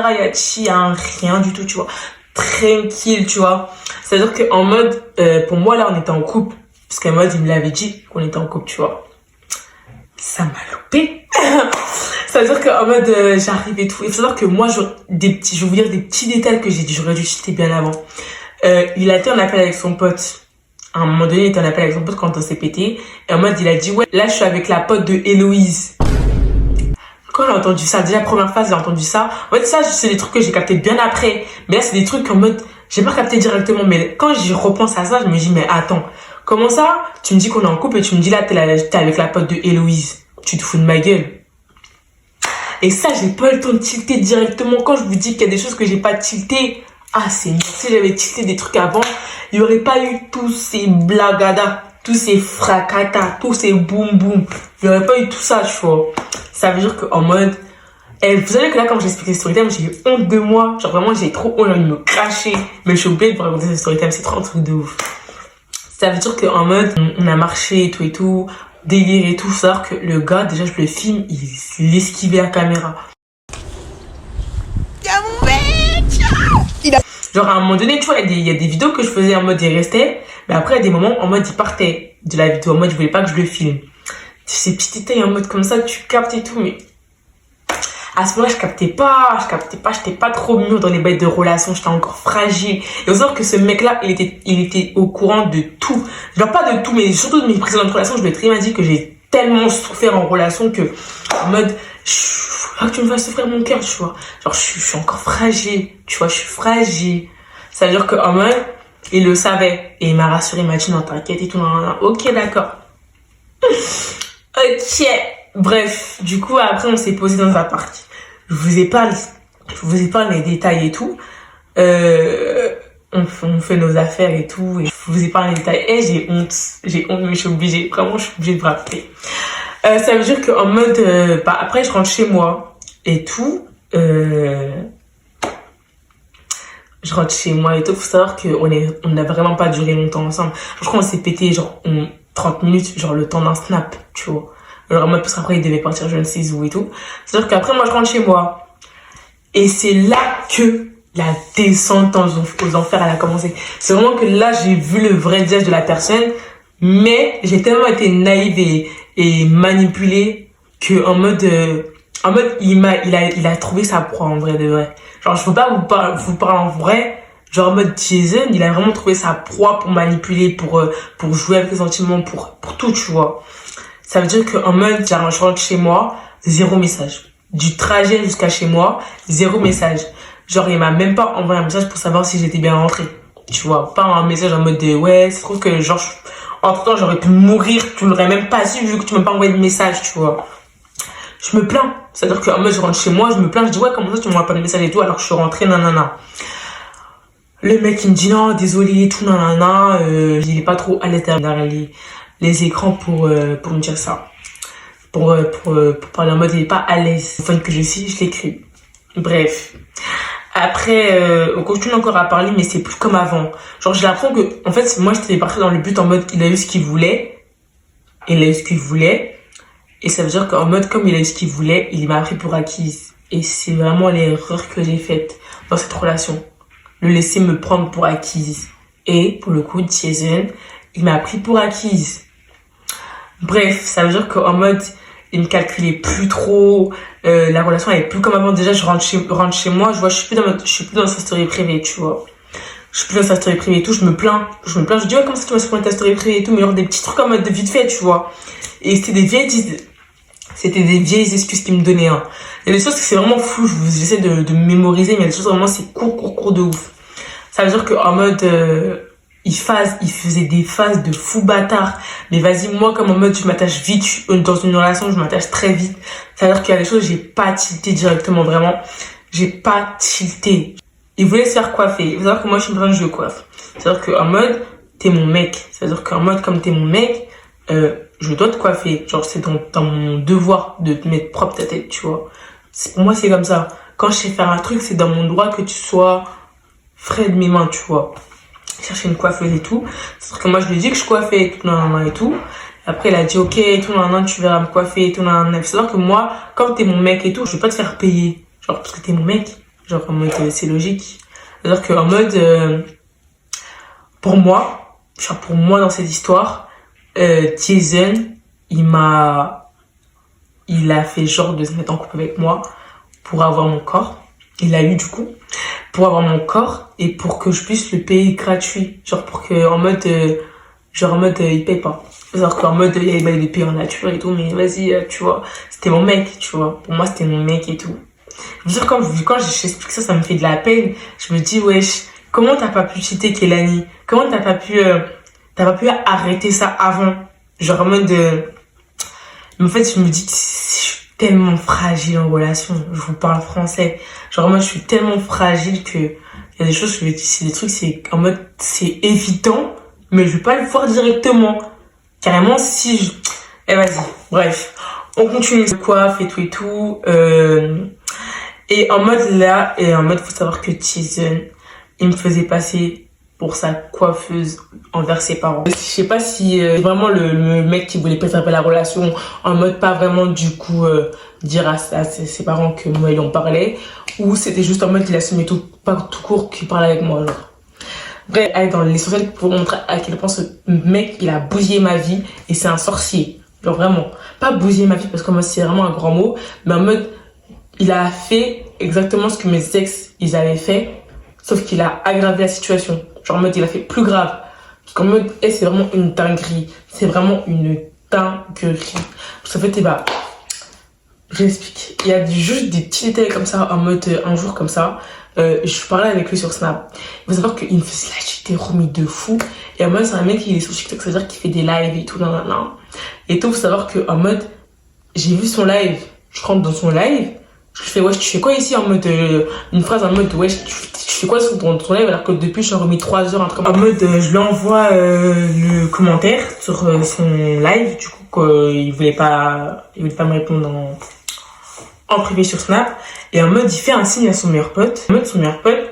Il y a rien du tout, tu vois. Tranquille, tu vois. Ça veut dire qu'en mode, pour moi, là, on était en couple. Parce qu'en mode, il me l'avait dit qu'on était en couple, tu vois. Ça m'a loupé. Ça veut dire qu'en mode, j'arrive et tout. Il faut savoir que moi, je vais vous dire des petits détails que j'aurais dû citer bien avant. Il a été en appel avec son pote. À un moment donné, il était en appel avec son pote quand on s'est pété. Et en mode, il a dit, ouais, là, je suis avec la pote de Héloïse. Quand j'ai entendu ça, déjà, première phase, j'ai entendu ça. En fait, ça, c'est des trucs que j'ai capté bien après. Mais là, c'est des trucs en mode, j'ai pas capté directement. Mais quand j'y repense à ça, je me dis, mais attends, comment ça? Tu me dis qu'on est en couple et tu me dis là, t'es avec la pote de Héloïse. Tu te fous de ma gueule. Et ça, j'ai pas le temps de tilter directement. Quand je vous dis qu'il y a des choses que j'ai pas tilté, c'est mieux. Si j'avais tilté des trucs avant, il y aurait pas eu tous ces blagadas, tous ces fracatas, tous ces boum boum. Il y aurait pas eu tout ça, tu vois. Ça veut dire qu'en mode, vous savez que là, quand j'explique les storytime, j'ai eu honte de moi. Genre vraiment, j'ai trop honte, j'ai envie de me cracher. Mais je suis obligée de vous raconter ces storytime, c'est trop un truc de ouf. Ça veut dire qu'en mode, on a marché et tout. Délire et tout, savoir que le gars, déjà je le filme, il esquivait la caméra. Y'a mon mec! Genre à un moment donné, tu vois, il y a des vidéos que je faisais en mode il restait, mais après il y a des moments en mode il partait de la vidéo, en mode je voulais pas que je le filme. Ces petits détails en mode comme ça, tu captes et tout, mais à ce moment-là, je captais pas, j'étais pas trop mûre dans les bails de relations, j'étais encore fragile. Et on sait que ce mec-là, il était au courant de tout. Genre pas de tout, mais surtout de mes précédentes relations, je lui ai très bien dit que tellement souffert en relation que, en mode, que tu me fasses souffrir mon cœur, tu vois. Genre, je suis encore fragile, tu vois, je suis fragile. Ça veut dire qu'en mode, il le savait. Et il m'a rassuré, il m'a dit, non, t'inquiète et tout, non. Ok, d'accord. Ok. Bref, du coup, après, on s'est posé dans un parc. Je vous ai pas les détails et tout. On fait nos affaires et tout. Et je vous ai pas les détails. Et j'ai honte, mais je suis obligée. Vraiment, je suis obligée de vous rappeler. Ça veut dire qu'en mode, après, je rentre chez moi et tout. Je rentre chez moi et tout. Faut savoir qu'on n'a vraiment pas duré longtemps ensemble. Je crois qu'on s'est pété, genre, 30 minutes, genre, le temps d'un snap, tu vois. Alors, en mode, parce qu'après, il devait partir je ne sais où et tout. C'est-à-dire qu'après, moi, je rentre chez moi. Et c'est là que la descente aux enfers, elle a commencé. C'est vraiment que là, j'ai vu le vrai visage de la personne. Mais j'ai tellement été naïve et manipulée que en mode, il a trouvé sa proie en vrai de vrai. Genre, je peux pas vous parler en vrai. Genre, en mode Jason, il a vraiment trouvé sa proie pour manipuler, pour jouer avec les sentiments, pour tout, tu vois. Ça veut dire qu'en mode, je rentre chez moi, 0 message. Du trajet jusqu'à chez moi, 0 message. Genre, il m'a même pas envoyé un message pour savoir si j'étais bien rentrée. Tu vois, pas un message en mode de, ouais, c'est trop que, genre, entre temps, j'aurais pu mourir, tu l'aurais même pas su vu que tu m'as pas envoyé de message, tu vois. Je me plains. C'est-à-dire qu'en mode, je rentre chez moi, je me plains, je dis, ouais, comment ça, tu m'envoies pas de message et tout, alors que je suis rentrée, nanana. Le mec, il me dit, non, désolé, tout, nanana, il est pas trop à l'aise derrière les écrans pour me dire ça. Pour parler en mode, il est pas à l'aise. Enfin, que je suis, je l'écris. Bref. Après, on continue encore à parler, mais c'est plus comme avant. Genre, j'ai l'impression que, en fait, moi, j'étais partie dans le but en mode, il a eu ce qu'il voulait. Il a eu ce qu'il voulait. Et ça veut dire qu'en mode, comme il a eu ce qu'il voulait, il m'a pris pour acquise. Et c'est vraiment l'erreur que j'ai faite dans cette relation. Le laisser me prendre pour acquise. Et, pour le coup, Jason, il m'a pris pour acquise. Bref, ça veut dire qu'en mode, il me calculait plus trop, la relation elle est plus comme avant. Déjà, je rentre chez moi, je vois, je suis plus dans sa story privée, tu vois. Je suis plus dans sa story privée et tout, je me plains, je dis, ouais, comment ça tu m'as supprimé ta story privée et tout, mais genre des petits trucs en mode de vite fait, tu vois. Et c'était des vieilles excuses qu'il me donnait, hein. Il y a des choses que c'est vraiment flou, j'essaie de mémoriser, mais il y a des choses vraiment, c'est court de ouf. Ça veut dire qu'en mode, il faisait des phases de fou bâtard. Mais vas-y, moi, comme en mode, je m'attache vite, dans une relation, je m'attache très vite. Ça veut dire qu'il y a des choses, j'ai pas tilté directement, vraiment. J'ai pas tilté. Il voulait se faire coiffer. Il faut savoir que moi, je suis une personne, je coiffe. C'est-à-dire qu'en mode, t'es mon mec. C'est-à-dire qu'en mode, comme t'es mon mec, je dois te coiffer. Genre, c'est dans mon devoir de te mettre propre ta tête, tu vois. Pour moi, c'est comme ça. Quand je sais faire un truc, c'est dans mon droit que tu sois frais de mes mains, tu vois. Chercher une coiffeuse et tout. C'est-à-dire que moi, je lui ai dit que je coiffais et tout, et tout. Après, il a dit, ok, et tout, tu verras me coiffer et tout, Il faut savoir que moi, comme t'es mon mec et tout, je vais pas te faire payer. Genre, parce que t'es mon mec. Genre, en mode, c'est logique. C'est-à-dire qu'en mode, pour moi, dans cette histoire, Jason, il a fait genre de se mettre en couple avec moi pour avoir mon corps. Il l'a eu du coup. Pour avoir mon corps et pour que je puisse le payer gratuit. Genre pour que, en mode, il paye pas. Genre qu'en mode, il y avait des payes en nature et tout, mais vas-y, tu vois. C'était mon mec, tu vois. Pour moi, c'était mon mec et tout. Je veux dire, quand j'explique ça, ça me fait de la peine. Je me dis, wesh, comment t'as pas pu cheater Kelani? Comment t'as pas pu arrêter ça avant? Genre en mode, mais en fait, je me dis que je suis tellement fragile en relation. Je vous parle français. Genre, moi, je suis tellement fragile que il y a des choses que je dis, c'est des trucs, c'est en mode, c'est évident, mais je vais pas le voir directement. Carrément, vas-y. Bref. On continue de coiffe et tout. Et en mode, faut savoir que Jason, il me faisait passer pour sa coiffeuse envers ses parents. Je sais pas si vraiment le mec qui voulait préserver la relation, en mode pas vraiment du coup dire à ses parents que moi il en parlait, ou c'était juste en mode qu'il assumait tout court qu'il parlait avec moi, genre. Bref, aller dans l'essentiel pour montrer à quel point ce mec il a bousillé ma vie et c'est un sorcier. Genre vraiment, pas bousiller ma vie parce que moi c'est vraiment un grand mot, mais en mode il a fait exactement ce que mes ex ils avaient fait, sauf qu'il a aggravé la situation. Genre en mode il a fait plus grave. Parce qu'en mode, c'est vraiment une dinguerie. C'est vraiment une dinguerie. Parce qu'en fait, j'explique. Il y a juste des petits détails comme ça, en mode un jour comme ça. Je parlais avec lui sur Snap. Il faut savoir qu'il me faisait des remis de fou. Et en mode, c'est un mec qui est sur TikTok, c'est-à-dire qu'il fait des lives et tout, nan. Et tout, faut savoir que en mode, j'ai vu son live. Je rentre dans son live. Je fais, wesh, tu fais quoi ici? En mode, une phrase en mode, wesh, tu fais quoi sur ton live? Alors que depuis, je suis remis 3 heures, un truc comme ça. En mode, je lui envoie le commentaire sur son live. Du coup, il voulait pas me répondre en privé sur Snap. Et en mode, il fait un signe à son meilleur pote. En mode, son meilleur pote,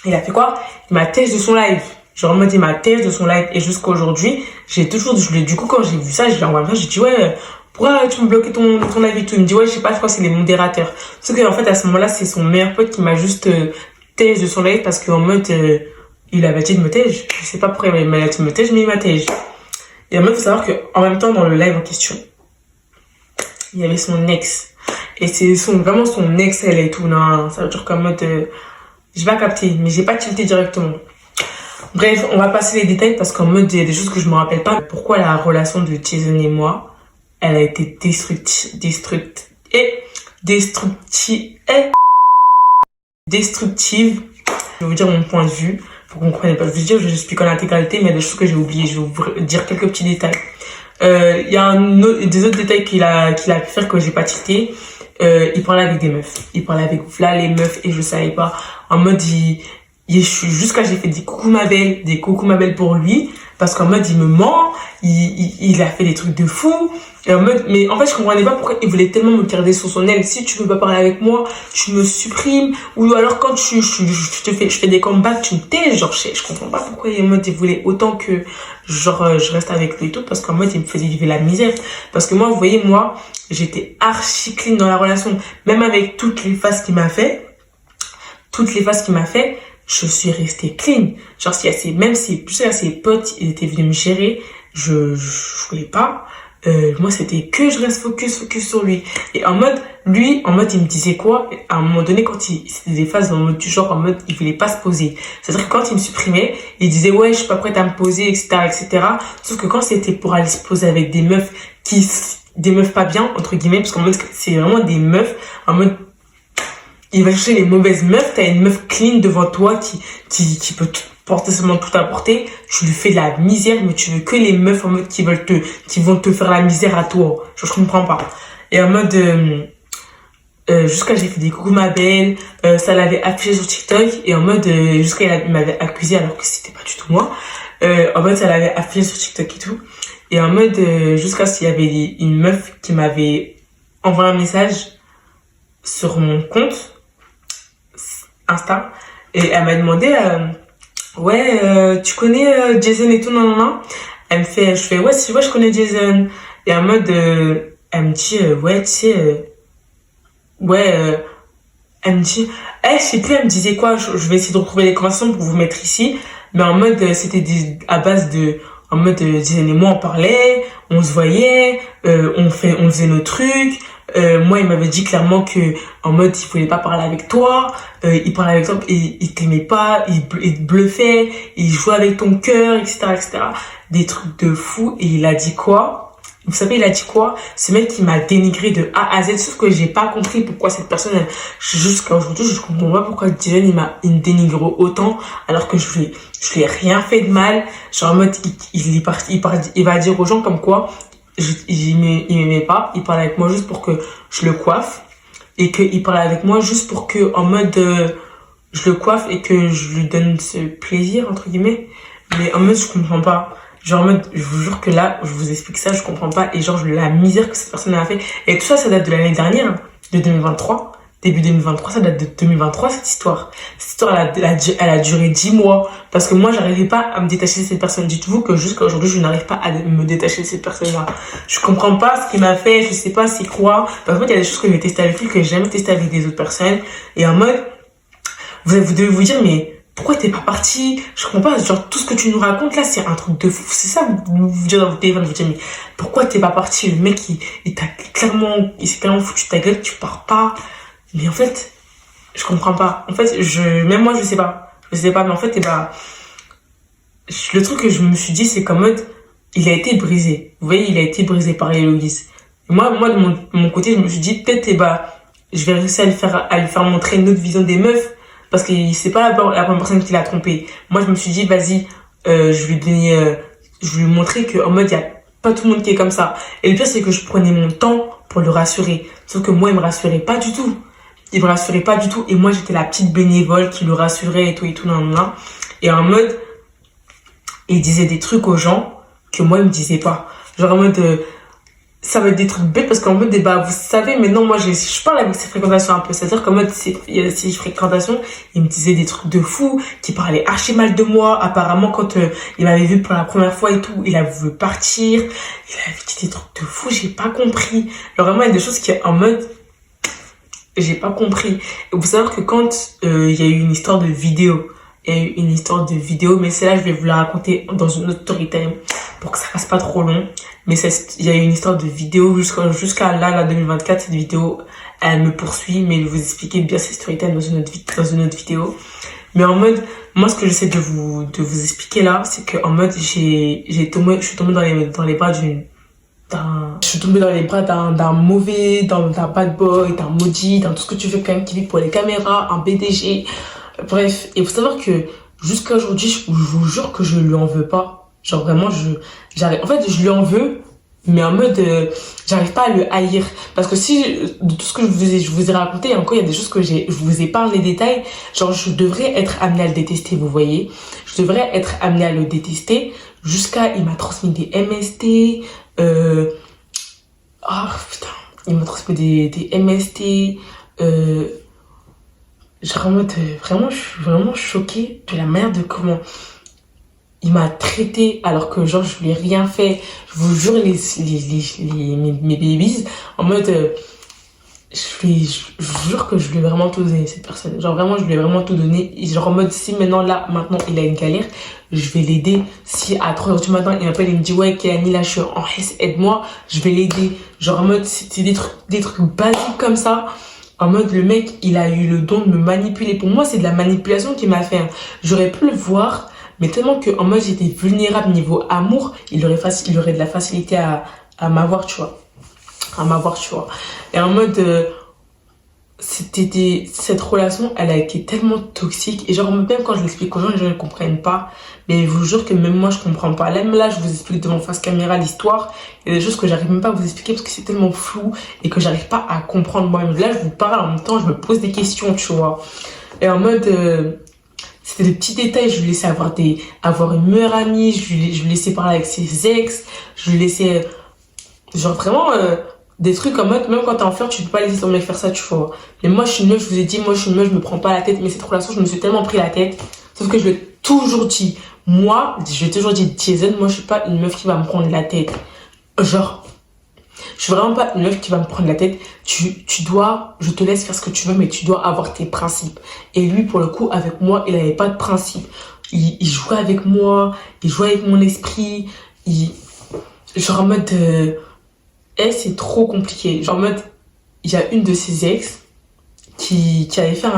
il a fait quoi? Il m'a têche de son live. Genre, en mode, il m'a têche de son live. Et jusqu'à aujourd'hui, du coup, quand j'ai vu ça, je lui ai envoyé un message, j'ai dit, ouais, pourquoi tu me bloquais ton live et tout? Il me dit, ouais, je sais pas, je crois que c'est les modérateurs. Sauf qu'en fait, à ce moment-là, c'est son meilleur pote qui m'a juste têche de son live parce qu'en mode, il avait dit de me têche. Je sais pas pourquoi il m'a dit de me têche, mais il m'a têche. Et en mode, faut savoir qu'en même temps, dans le live en question, il y avait son ex. Et c'est vraiment son ex, elle et tout. Non, ça veut dire qu'en mode, j'ai pas capté, mais j'ai pas tilté directement. Bref, on va passer les détails parce qu'en mode, il y a des choses que je me rappelle pas. Pourquoi la relation de Jason et moi, elle a été destructive. Je vais vous dire mon point de vue. Faut qu'on comprenne pas. Je veux dire, je explique en intégralité, mais il y a des choses que j'ai oubliées. Je vais vous dire quelques petits détails. Il y a des autres détails qu'il a pu faire que j'ai pas cité. Il parlait avec des meufs. Il parlait avec là les meufs et je savais pas. En mode, jusqu'à j'ai fait des coucou ma belle pour lui. Parce qu'en mode, il me ment. Il a fait des trucs de fou. Et en mode, mais en fait, je comprenais pas pourquoi il voulait tellement me garder sur son aile. Si tu veux pas parler avec moi, tu me supprimes. Ou alors, quand je fais des comebacks, tu me tais. Genre, je comprends pas pourquoi en mode, il voulait autant que, genre, je reste avec lui et tout. Parce qu'en mode, il me faisait vivre la misère. Parce que moi, vous voyez, moi, j'étais archi clean dans la relation. Même avec toutes les phases qu'il m'a fait, je suis restée clean. Genre, même si, tu sais, ses potes, ils étaient venus me gérer, je voulais pas. Moi, c'était que je reste focus sur lui. Et en mode, il me disait quoi? À un moment donné, c'était des phases dans le mode du genre, en mode, il voulait pas se poser. C'est-à-dire que quand il me supprimait, il disait, ouais, je suis pas prête à me poser, etc. Sauf que quand c'était pour aller se poser avec des meufs des meufs pas bien, entre guillemets, parce qu'en mode, c'est vraiment des meufs, en mode, il va chercher les mauvaises meufs, t'as une meuf clean devant toi qui peut porter seulement tout apporter, tu lui fais de la misère, mais tu veux que les meufs en mode qui vont te faire la misère à toi. Je comprends pas. Et en mode, jusqu'à j'ai fait des coucou ma belle, ça l'avait affiché sur TikTok, et en mode, jusqu'à il m'avait accusé alors que c'était pas du tout moi. En mode, ça l'avait affiché sur TikTok et tout. Et en mode, jusqu'à ce qu'il y avait une meuf qui m'avait envoyé un message sur mon compte Insta, et elle m'a demandé, ouais, tu connais Jason et tout, non. Je fais, ouais, je connais Jason. Et en mode, elle me dit, ouais, tu sais, elle me dit, je sais plus, elle me disait quoi, je vais essayer de retrouver les conversations pour vous mettre ici. Mais en mode, c'était à base en mode, Jason et moi, on parlait, on se voyait, on faisait nos trucs. Moi, il m'avait dit clairement que, en mode, il voulait pas parler avec toi, il parlait avec toi, il t'aimait pas, il te bluffait, il jouait avec ton cœur, etc. Des trucs de fou. Et il a dit quoi? Vous savez, il a dit quoi? Ce mec qui m'a dénigré de A à Z, sauf que j'ai pas compris pourquoi cette personne, jusqu'à aujourd'hui, je comprends pas pourquoi Dylan, il me dénigre autant, alors que je lui ai rien fait de mal. Genre, en mode, il va dire aux gens comme quoi, il m'aimait pas, il parlait avec moi juste pour que je le coiffe, et qu'il parlait avec moi juste pour que, en mode, je le coiffe et que je lui donne ce plaisir, entre guillemets. Mais en mode, je comprends pas. Genre, en mode, je vous jure que là, je vous explique ça, je comprends pas. Et genre, la misère que cette personne a fait. Et tout ça, ça date de l'année dernière, de 2023. Début 2023, ça date de 2023, cette histoire. Cette histoire, elle a duré 10 mois. Parce que moi, j'arrivais pas à me détacher de cette personne. Dites-vous que jusqu'à aujourd'hui, je n'arrive pas à me détacher de cette personne-là. Je comprends pas ce qu'il m'a fait, je sais pas c'est quoi. Parce qu'en fait, il y a des choses que j'ai testées avec lui, que j'ai jamais testées avec des autres personnes. Et en mode, vous devez vous dire, mais pourquoi t'es pas parti? Je comprends pas, genre, tout ce que tu nous racontes là, c'est un truc de fou. C'est ça, vous dire dans votre téléphone, vous dire, mais pourquoi t'es pas parti? Le mec, il s'est clairement foutu de ta gueule, tu pars pas. Mais en fait, je comprends pas. En fait, même moi, je sais pas. Je sais pas, mais en fait, le truc que je me suis dit, c'est qu'en mode, il a été brisé. Vous voyez, il a été brisé par Héloïse. Moi, de mon côté, je me suis dit, peut-être, je vais réussir à lui faire montrer une autre vision des meufs. Parce que c'est pas la première personne qui l'a trompé. Moi, je me suis dit, vas-y, je vais lui montrer qu'en mode, il y a pas tout le monde qui est comme ça. Et le pire, c'est que je prenais mon temps pour le rassurer. Sauf que moi, il me rassurait pas du tout. Il me rassurait pas du tout. Et moi, j'étais la petite bénévole qui le rassurait et tout, nan, nan, nan. Et en mode, il disait des trucs aux gens que moi, il me disait pas. Genre en mode, ça va être des trucs bêtes parce qu'en mode, bah, vous savez, maintenant, moi, je parle avec ses fréquentations un peu. C'est-à-dire qu'en mode, il y a ces fréquentations, il me disait des trucs de fou, qui parlait archi mal de moi. Apparemment, quand il m'avait vu pour la première fois et tout, il a voulu partir. Il avait dit des trucs de fou, j'ai pas compris. Genre vraiment, il y a des choses qui, en mode, j'ai pas compris. Et vous savez que quand il y a eu une histoire de vidéo, mais celle-là, je vais vous la raconter dans une autre story time pour que ça fasse pas trop long. Mais il y a eu une histoire de vidéo jusqu'à là, 2024. Cette vidéo, elle me poursuit, mais je vais vous expliquer bien cette story time dans une autre vidéo. Mais en mode, moi, ce que j'essaie de vous expliquer là, c'est que en mode, je suis tombée dans les bras d'un mauvais, d'un bad boy, d'un maudit, d'un tout ce que tu veux quand même qui vit pour les caméras, un BDG. Bref, et faut savoir que jusqu'à aujourd'hui, je vous jure que je lui en veux pas. Genre vraiment, en fait, je lui en veux, mais en mode, j'arrive pas à le haïr. Parce que de tout ce que je vous ai raconté, encore, il y a des choses que je vous ai pas les détails. Genre, je devrais être amenée à le détester, vous voyez. Je devrais être amenée à le détester il m'a transmis des MST, putain, il m'a transmis des MST, genre en mode, vraiment, je suis vraiment choquée de la manière de comment il m'a traité alors que genre je lui ai rien fait. Je vous jure, mes babies, en mode, je vous jure que je lui ai vraiment tout donné, cette personne. Genre vraiment, je lui ai vraiment tout donné. Et genre en mode, si maintenant, il a une galère, je vais l'aider. Si à 3h du matin, il m'appelle, il me dit, ouais, Kéani, là, je suis en S, aide-moi, je vais l'aider. Genre en mode, c'est des trucs basiques comme ça. En mode, le mec, il a eu le don de me manipuler. Pour moi, c'est de la manipulation qu'il m'a fait. J'aurais pu le voir, mais tellement que en mode, j'étais vulnérable niveau amour, il aurait de la facilité à m'avoir, tu vois. Et en mode, cette relation, elle a été tellement toxique. Et genre, même quand je l'explique aux gens, les gens ne comprennent pas. Mais je vous jure que même moi, je comprends pas. Là, je vous explique devant face caméra l'histoire. Il y a des choses que j'arrive même pas à vous expliquer parce que c'est tellement flou et que j'arrive pas à comprendre moi-même. Là, je vous parle en même temps, je me pose des questions, tu vois. Et en mode, c'était des petits détails. Je lui laissais avoir une meilleure amie. Je lui laissais parler avec ses ex. Je lui laissais, genre vraiment, des trucs en mode, même quand t'es en fleur, tu peux pas laisser ton mec faire ça, tu vois. Mais moi, je suis une meuf, je vous ai dit, moi, je suis une meuf, je me prends pas la tête. Mais cette relation, je me suis tellement pris la tête. Sauf que je l'ai toujours dit. Moi, je l'ai toujours dit, Jason, moi, je suis pas une meuf qui va me prendre la tête. Genre, je suis vraiment pas une meuf qui va me prendre la tête. Je te laisse faire ce que tu veux, mais tu dois avoir tes principes. Et lui, pour le coup, avec moi, il avait pas de principes. Il jouait avec moi, il jouait avec mon esprit. Genre en mode, c'est trop compliqué. Genre en mode, il y a une de ses ex qui avait fait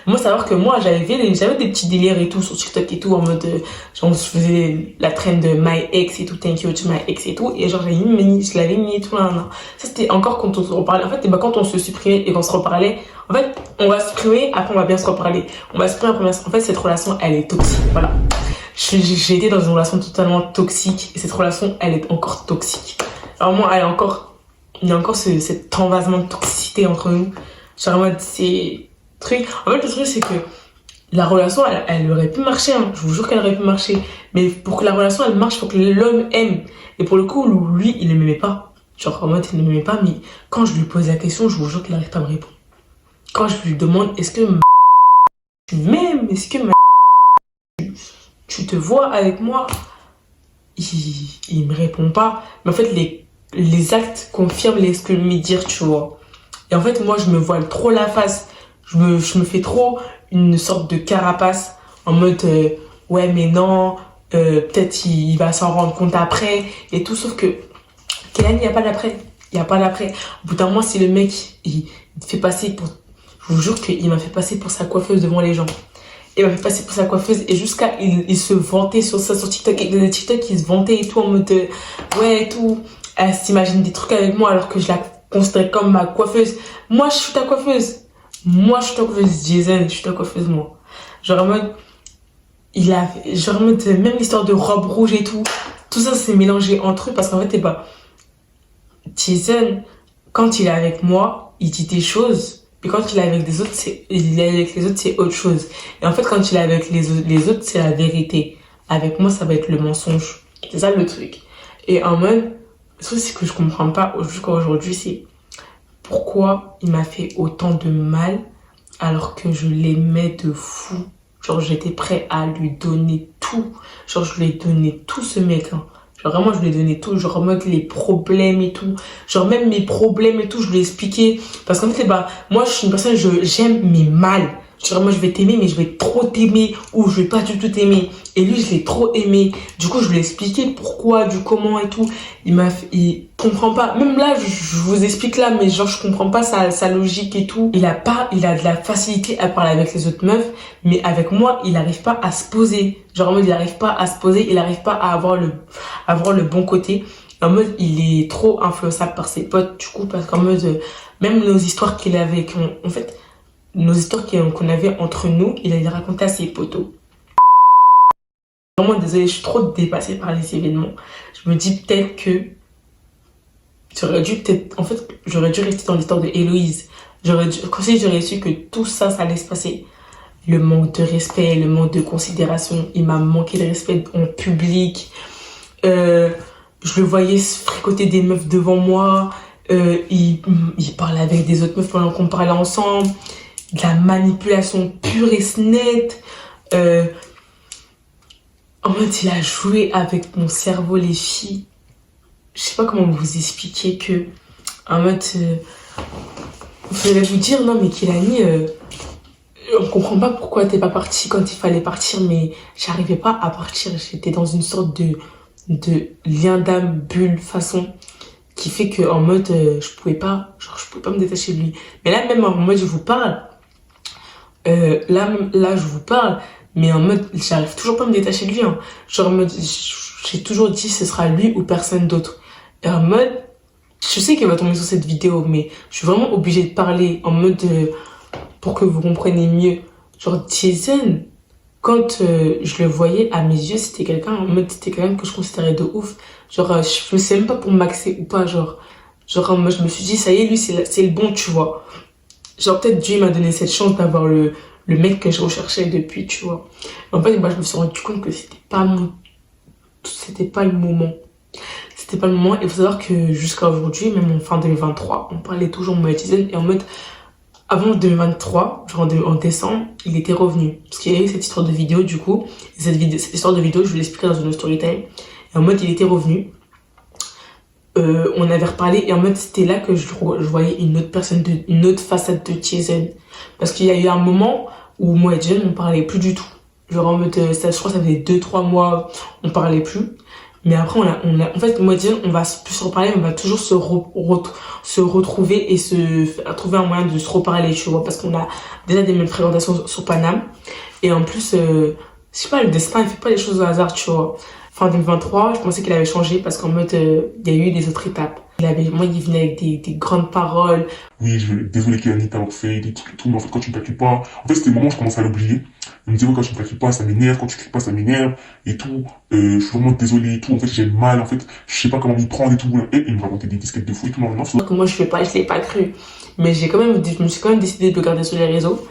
moi, savoir que moi, j'avais des petits délires et tout sur TikTok et tout, en mode, genre, je faisais la traîne de my ex et tout, thank you to my ex et tout, et genre, je l'avais mis et tout, là. Ça, c'était encore quand on se reparlait. En fait, quand on se supprimait et qu'on se reparlait, en fait, on va supprimer, après, on va bien se reparler. On va supprimer, après, en fait, cette relation, elle est toxique, voilà. J'ai été dans une relation totalement toxique, et cette relation, elle est encore toxique. Alors, moi, il y a encore cet envasement de toxicité entre nous. Genre en mode, c'est truc. En fait, le truc, c'est que la relation, elle aurait pu marcher, hein. Je vous jure qu'elle aurait pu marcher. Mais pour que la relation, elle marche, il faut que l'homme aime. Et pour le coup, lui, il ne m'aimait pas. Genre en mode, il ne m'aimait pas. Mais quand je lui pose la question, je vous jure qu'il n'arrive pas à me répondre. Quand je lui demande, est-ce que tu m'aimes? Est-ce que tu te vois avec moi? Il me répond pas. Mais en fait, les actes confirment ce que lui dire, tu vois. Et en fait, moi, je me voile trop la face. Je me fais trop une sorte de carapace en mode, ouais, mais non, peut-être il va s'en rendre compte après et tout. Sauf que, Kéani, il n'y a pas d'après. Il n'y a pas d'après. Au bout d'un moment, si le mec, il te fait passer pour... Je vous jure qu'il m'a fait passer pour sa coiffeuse devant les gens. il m'a fait passer pour sa coiffeuse et jusqu'à il se vantait sur ça sur TikTok et de TikTok il se vantait et tout en mode ouais et tout, elle s'imagine des trucs avec moi alors que je la considère comme ma coiffeuse. Moi je suis ta coiffeuse, Jason, je suis ta coiffeuse moi. Genre en mode genre en mode même l'histoire de robe rouge et tout ça s'est mélangé entre eux parce qu'en fait Jason, quand il est avec moi, il dit des choses. Puis quand il est avec des autres, c'est autre chose. Et en fait, quand il est avec les autres, c'est la vérité. Avec moi, ça va être le mensonge. C'est ça le truc. Et en mode, le truc, c'est que je comprends pas jusqu'à aujourd'hui, c'est pourquoi il m'a fait autant de mal alors que je l'aimais de fou. Genre, j'étais prêt à lui donner tout. Genre, je lui ai donné tout ce mec, hein. Genre, vraiment, je lui ai donné tout. Genre, en mode les problèmes et tout. Genre, même mes problèmes et tout, je lui ai expliqué. Parce qu'en fait, bah, moi, je suis une personne, j'aime mes mal. Genre, moi, je vais t'aimer, mais je vais trop t'aimer. Ou je vais pas du tout t'aimer. Et lui, je l'ai trop aimé. Du coup, je lui ai expliqué pourquoi, du comment et tout. Il comprend pas. Même là, je vous explique là, mais genre, je comprends pas sa logique et tout. Il a de la facilité à parler avec les autres meufs. Mais avec moi, il n'arrive pas à se poser. Genre, en mode, il n'arrive pas à se poser. Il n'arrive pas à avoir le bon côté. En mode, il est trop influençable par ses potes. Du coup, parce qu'en mode, même nos histoires qu'il avait, en fait, nos histoires qu'on avait entre nous, il a les raconté à ses potos. Vraiment désolée, je suis trop dépassée par les événements. Je me dis peut-être que j'aurais dû rester dans l'histoire de Héloïse. Quand j'aurais su que tout ça, ça allait se passer. Le manque de respect, le manque de considération, il m'a manqué de respect en public. Je le voyais fréquenter des meufs devant moi. Il parlait avec des autres meufs pendant qu'on parlait ensemble. De la manipulation pure et nette. En fait, il a joué avec mon cerveau, les filles. Je sais pas comment vous expliquer que... En mode... je vais vous dire, non mais Kilani... on comprend pas pourquoi t'es pas partie quand il fallait partir, mais j'arrivais pas à partir. J'étais dans une sorte de lien d'âme, bulle, façon, qui fait que en mode, je pouvais pas me détacher de lui. Mais là, même en mode, je vous parle, là, je vous parle, mais en mode, j'arrive toujours pas à me détacher de lui, hein. Genre, en mode, j'ai toujours dit, ce sera lui ou personne d'autre. Et en mode, je sais qu'il va tomber sur cette vidéo, mais je suis vraiment obligée de parler en mode, pour que vous compreniez mieux. Genre, Jason, quand je le voyais à mes yeux, c'était quelqu'un en mode, c'était quelqu'un que je considérais de ouf. Genre, je sais même pas pour maxer ou pas, genre moi, je me suis dit, ça y est, lui, c'est le bon, tu vois. Genre, peut-être Dieu m'a donné cette chance d'avoir le mec que je recherchais depuis, tu vois. En fait, moi, je me suis rendu compte que c'était pas le moment. C'était pas le moment. Et il faut savoir que jusqu'à aujourd'hui, même en fin 2023, on parlait toujours de Jason et en mode, avant 2023, genre en décembre, il était revenu. Parce qu'il y a eu cette histoire de vidéo, du coup. Et cette histoire de vidéo, je vous l'expliquerai dans une story time. Et en mode, il était revenu. On avait reparlé. Et en mode, c'était là que je voyais une autre personne, une autre façade de Jason. Parce qu'il y a eu un moment où moi et Jason, on parlait plus du tout. Genre en mode, je crois que ça faisait 2-3 mois, on parlait plus. Mais après, en fait, moi et Jason, on va plus se reparler, mais on va toujours se retrouver et trouver un moyen de se reparler, tu vois, parce qu'on a déjà des mêmes fréquentations sur Paname. Et en plus, je sais pas, le destin, il fait pas les choses au hasard, tu vois. Fin 2023, je pensais qu'il avait changé parce qu'en mode, il y a eu des autres étapes. Il venait avec des grandes paroles. Oui, désolé Kilani, t'avoir fait des trucs et tout, mais en fait, quand tu me calcules pas, en fait, c'était le moment où je commençais à l'oublier. Il me disait, ouais, quand tu me calcules pas, ça m'énerve, quand tu cries pas, ça m'énerve, et tout, je suis vraiment désolé et tout, en fait, j'ai mal, en fait, je sais pas comment m'y prendre et tout, et il me racontait des disquettes de fou et tout, non, que moi, je l'ai pas cru. Mais je me suis quand même décidé de le garder sur les réseaux.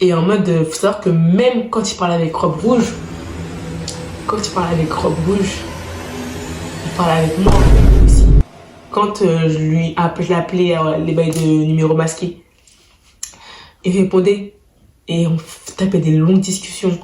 Et en mode, faut savoir que même quand il parlait avec Robe Rouge, il parlait avec moi aussi. Quand je l'appelais les bails de numéro masqué, il répondait et on tapait des longues discussions.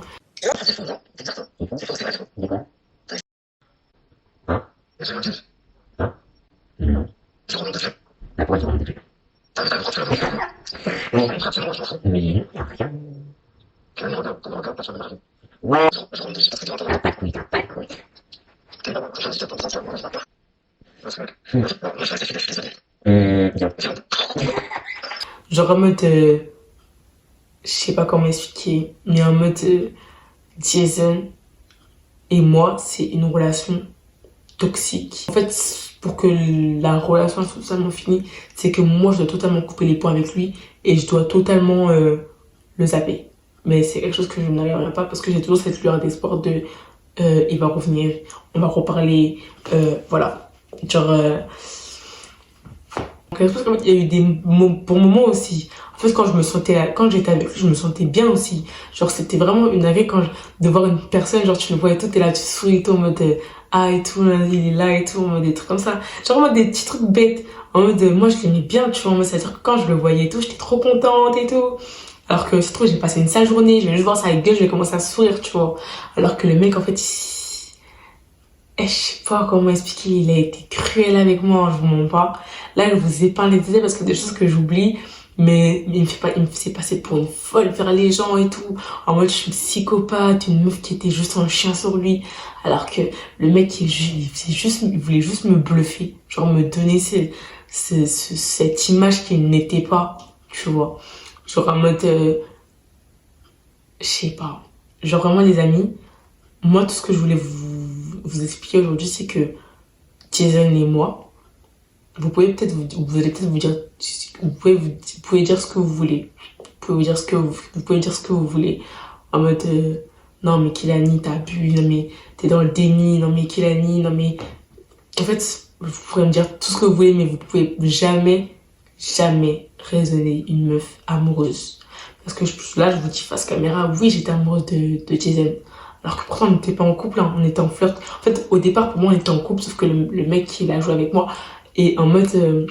Genre en mode, je sais pas comment expliquer, mais en mode Jason et moi, c'est une relation toxique. En fait, pour que la relation soit totalement finie, c'est que moi, je dois totalement couper les ponts avec lui et je dois totalement le zapper. Mais c'est quelque chose que je n'arriverai pas parce que j'ai toujours cette lueur d'espoir de il va revenir, on va reparler, voilà. Genre, je pense qu'il y a eu des bons moments aussi. En fait, quand j'étais avec lui, je me sentais bien aussi. Genre, c'était vraiment une arrêt de voir une personne, genre, tu le vois et tout, t'es là, tu souris et tout, en mode, ah, et tout, il est là et tout, en mode, des trucs comme ça. Genre, en mode, des petits trucs bêtes. En mode, moi, je l'aimais bien, tu vois, en mode, c'est-à-dire que quand je le voyais et tout, j'étais trop contente et tout. Alors que, c'est trop, j'ai passé une sale journée, je vais juste voir sa gueule, je vais commencer à sourire, tu vois. Alors que le mec, en fait, je sais pas comment expliquer, il a été cruel avec moi, je vous mens pas. Là, je vous épargne les détails parce que des choses que j'oublie, mais il me faisait passer pour une folle vers les gens et tout. En mode, je suis une psychopathe, une meuf qui était juste un chien sur lui. Alors que le mec, il voulait juste me bluffer. Genre, me donner cette image qu'il n'était pas, tu vois. Genre, en mode, je sais pas. Genre, vraiment, les amis, moi, tout ce que je voulais vous expliquer aujourd'hui, c'est que Jason et moi, vous allez peut-être vous dire, vous pouvez dire ce que vous voulez. Vous pouvez dire ce que vous voulez. En mode, non mais Kilani, t'as bu, non mais t'es dans le déni, non mais Kilani, non mais... En fait, vous pourrez me dire tout ce que vous voulez, mais vous pouvez jamais raisonner une meuf amoureuse. Parce que là, je vous dis face caméra, oui, j'étais amoureuse de Jason. Alors que pourtant, on n'était pas en couple, hein, on était en flirt. En fait, au départ, pour moi, on était en couple, sauf que le mec, il a joué avec moi. Et en mode,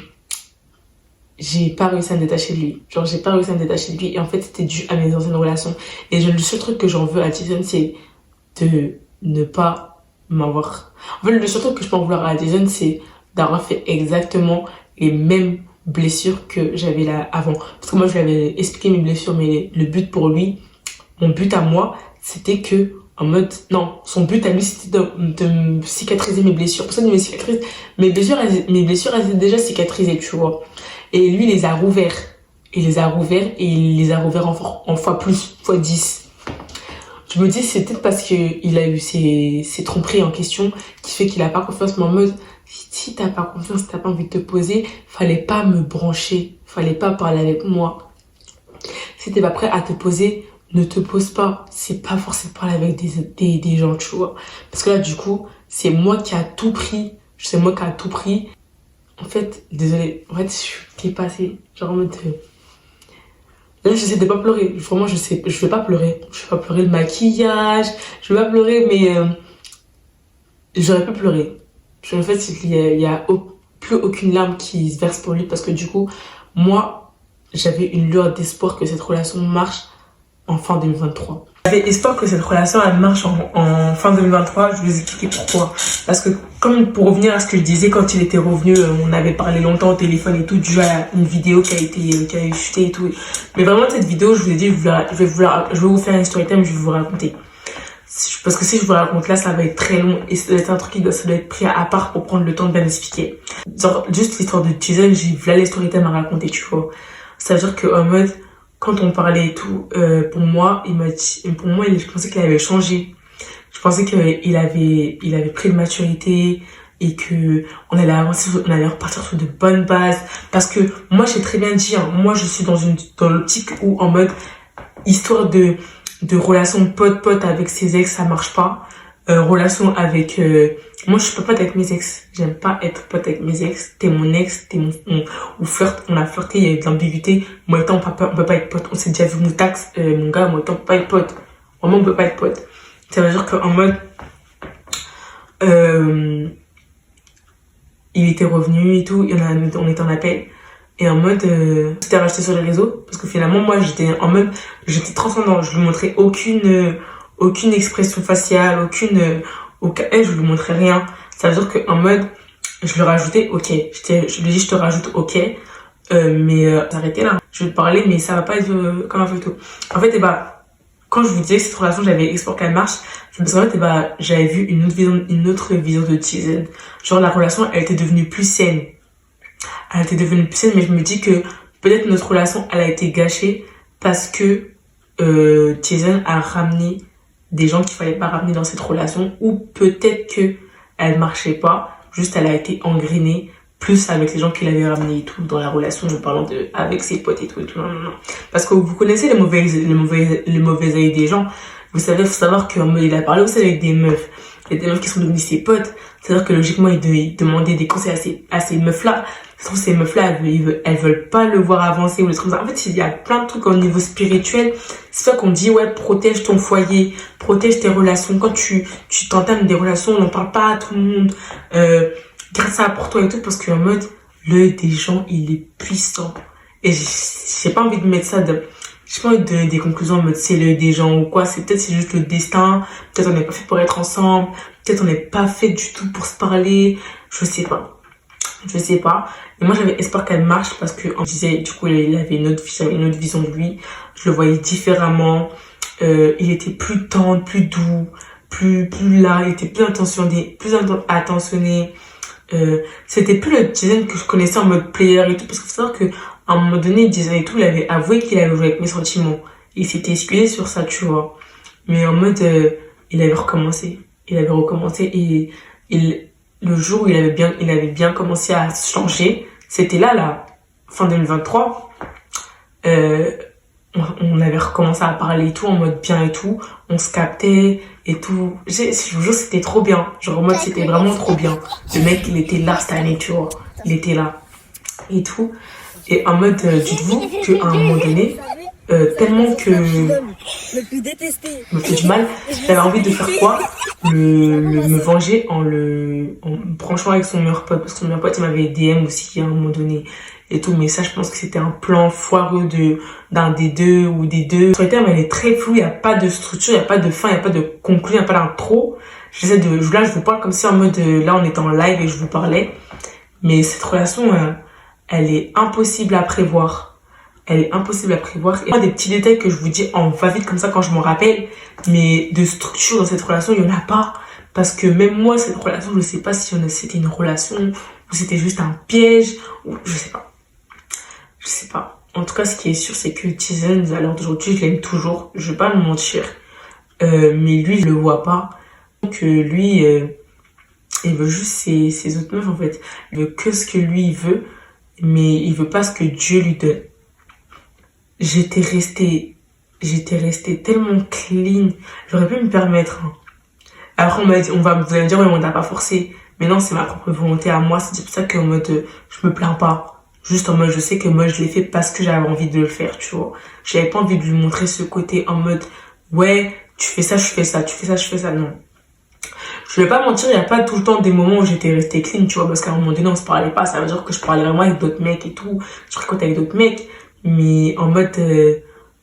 j'ai pas réussi à me détacher de lui. Genre, j'ai pas réussi à me détacher de lui. Et en fait, c'était dû à mes anciennes relations. Et le seul truc que j'en veux à Jason, c'est de ne pas m'avoir... En fait, le seul truc que je peux en vouloir à Jason, c'est d'avoir fait exactement les mêmes blessures que j'avais là avant. Parce que moi, je lui avais expliqué mes blessures, mais le but pour lui, mon but à moi, c'était que... En mode, non, son but à lui, c'était de me cicatriser mes blessures. Pour ça, mes blessures, elles étaient déjà cicatrisées, tu vois. Et lui, il les a rouverts. Il les a rouverts en fois plus, fois 10. Je me dis, c'est peut-être parce qu'il a eu ses tromperies en question qui fait qu'il a pas confiance. Mais en mode, si t'as pas confiance, t'as pas envie de te poser, fallait pas me brancher. Fallait pas parler avec moi. Si t'es pas prêt à te poser, ne te pose pas. C'est pas forcément parler avec des gens, tu vois. Parce que là, du coup, c'est moi qui a tout pris. C'est moi qui a tout pris. En fait, désolée. En fait, je suis dépassée. Genre en mode... Là, j'essaie de pas pleurer. Vraiment, je vais pas pleurer. Je vais pas pleurer le maquillage. Je vais pas pleurer, mais... j'aurais pu pleurer. En fait, il y a plus aucune larme qui se verse pour lui. Parce que du coup, moi, j'avais une lueur d'espoir que cette relation marche en fin 2023. J'avais espoir que cette relation elle marche en fin 2023. Je vais vous expliquer pourquoi. Parce que comme pour revenir à ce que je disais, quand il était revenu, on avait parlé longtemps au téléphone et tout, dû à une vidéo qui a été shootée et tout. Mais vraiment cette vidéo, je vous ai dit, je vais vous faire une story time, je vais vous raconter. Parce que si je vous raconte là, ça va être très long et ça doit être un truc ça doit être pris à part pour prendre le temps de bien expliquer. Genre, juste l'histoire de Jason, j'ai là les story time à raconter, tu vois. Ça veut dire que en mode, quand on parlait et tout, pour moi, je pensais qu'il avait changé. Je pensais qu'il avait pris de maturité et que on allait repartir sur de bonnes bases. Parce que moi, j'ai très bien dit, hein, moi, je suis dans l'optique où, en mode, histoire de relation pote-pote avec ses ex, ça marche pas. Relation avec... moi, je suis pas pote avec mes ex. J'aime pas être pote avec mes ex. T'es mon ex, on flirte, on a flirté, il y a eu de l'ambiguïté. Moi et toi, on peut pas être pote. On s'est déjà vu moutax, mon gars, moi et toi, on peut pas être pote. Vraiment, on peut pas être pote. Ça veut dire qu'en mode... il était revenu et tout, on était en appel. Et en mode, c'était racheté sur les réseaux. Parce que finalement, moi, j'étais transcendante. Je lui montrais aucune expression faciale, je lui montrais rien. Ça veut dire qu'en mode, je lui rajoutais ok. Je lui dis, je te rajoute ok. Mais t'arrêtais là. Je vais te parler, mais ça va pas être comme un photo. En fait, quand je vous disais que cette relation, j'avais espoir qu'elle marche, c'est parce qu'en fait, j'avais vu une autre vision de Jason. Genre, la relation, elle était devenue plus saine. Mais je me dis que peut-être notre relation, elle a été gâchée parce que Jason a ramené des gens qu'il fallait pas ramener dans cette relation, ou peut-être que elle marchait pas, juste elle a été engrenée plus avec les gens qu'il avait ramenés et tout dans la relation, en parlant de avec ses potes et tout et tout. Non, non, non. Parce que vous connaissez les mauvais œil des gens. Vous savez, faut savoir qu'il a parlé aussi avec des meufs. Il y a des meufs qui sont devenues ses potes. C'est-à-dire que logiquement, il demandait des conseils à ces meufs-là. Je trouve que ces meufs-là, elles veulent pas le voir avancer ou des trucs comme ça. En fait, il y a plein de trucs au niveau spirituel. C'est ça qu'on dit, ouais, protège ton foyer, protège tes relations. Quand tu t'entames des relations, on n'en parle pas à tout le monde. Garde ça pour toi et tout, parce qu'en mode, l'œil des gens, il est puissant. Et j'ai pas envie de mettre ça j'ai pas envie de donner des conclusions en mode c'est l'œil des gens ou quoi. C'est juste le destin. Peut-être on n'est pas fait pour être ensemble. Peut-être on n'est pas fait du tout pour se parler. Je sais pas. Et moi, j'avais espoir qu'elle marche parce que, on disait, du coup, il avait une autre vision de lui. Je le voyais différemment. Il était plus tendre, plus doux, plus là. Il était plus attentionné. C'était plus le Jason que je connaissais en mode player et tout. Parce que faut savoir qu'à un moment donné, Jason et tout, il avait avoué qu'il avait joué avec mes sentiments. Il s'était excusé sur ça, tu vois. Mais en mode, il avait recommencé. Et le jour où il avait bien commencé à changer, c'était là, fin 2023. On avait recommencé à parler et tout, en mode bien et tout. On se captait et tout. Je vous jure, c'était trop bien. Genre, en mode, c'était vraiment trop bien. Le mec, il était là cette année, tu vois. Il était là. Et tout. Et en mode, dites-vous qu'à un moment donné, tellement que me fait du mal, j'avais envie de faire quoi, me venger en branchant avec son meilleur pote, parce que son meilleur pote il m'avait DM aussi à un moment donné et tout, mais ça je pense que c'était un plan foireux d'un des deux ou des deux. Sur le terme elle est très floue, il n'y a pas de structure, il n'y a pas de fin, il n'y a pas de conclusion, il n'y a pas d'intro. Là je vous parle comme si en mode là on était en live et je vous parlais, mais cette relation elle est impossible à prévoir. Et moi, des petits détails que je vous dis en va-vite comme ça quand je m'en rappelle, mais de structure dans cette relation, il n'y en a pas. Parce que même moi, cette relation, je ne sais pas si c'était une relation ou c'était juste un piège, ou je sais pas. En tout cas, ce qui est sûr, c'est que Jason, à l'heure d'aujourd'hui, je l'aime toujours. Je vais pas me mentir. Mais lui, je le vois pas. Donc lui, il veut juste ses autres meufs, en fait. Il veut que ce que lui, il veut, mais il veut pas ce que Dieu lui donne. J'étais restée tellement clean. J'aurais pu me permettre. Hein. Après, vous allez me dire, oui, on t'a pas forcé. Mais non, c'est ma propre volonté à moi. C'est pour ça qu'en mode, je me plains pas. Juste en mode, je sais que moi, je l'ai fait parce que j'avais envie de le faire, tu vois. J'avais pas envie de lui montrer ce côté en mode, ouais, tu fais ça, je fais ça, tu fais ça, je fais ça. Non. Je vais pas mentir, il y a pas tout le temps des moments où j'étais restée clean, tu vois, parce qu'à un moment donné, on se parlait pas. Ça veut dire que je parlais vraiment avec d'autres mecs et tout. Je fréquentais avec d'autres mecs. Mais en mode,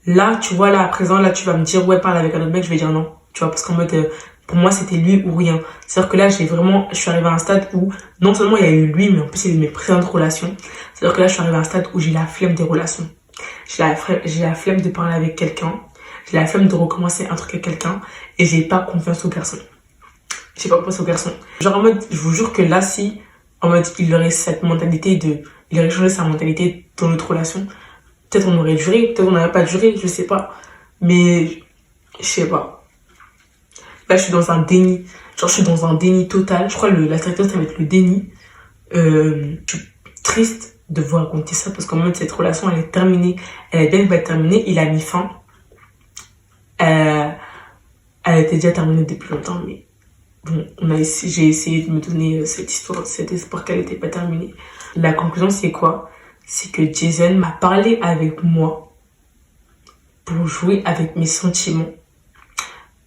là, tu vois, là, à présent, là, tu vas me dire, ouais, parle avec un autre mec, je vais dire non. Tu vois, parce qu'en mode, pour moi, c'était lui ou rien. C'est-à-dire que là, je suis arrivée à un stade où, non seulement il y a eu lui, mais en plus, il y a eu mes précédentes relations. C'est-à-dire que là, je suis arrivée à un stade où j'ai la flemme des relations. J'ai la flemme de parler avec quelqu'un. J'ai la flemme de recommencer un truc avec quelqu'un. Et j'ai pas confiance aux garçons. Genre, en mode, je vous jure que là, si, en mode, il aurait cette mentalité il aurait changé sa mentalité dans notre relation, peut-être on aurait duré, peut-être on n'aurait pas duré, je sais pas. Mais, je sais pas. Là, je suis dans un déni. Genre, je suis dans un déni total. Je crois la stratégie, ça va être le déni. Je suis triste de vous raconter ça parce qu'en mode, cette relation, elle est terminée. Elle est bien pas terminée. Il a mis fin. Elle était déjà terminée depuis longtemps, mais bon, j'ai essayé de me donner cette histoire, cet espoir qu'elle n'était pas terminée. La conclusion, c'est quoi? C'est que Jason m'a parlé avec moi pour jouer avec mes sentiments,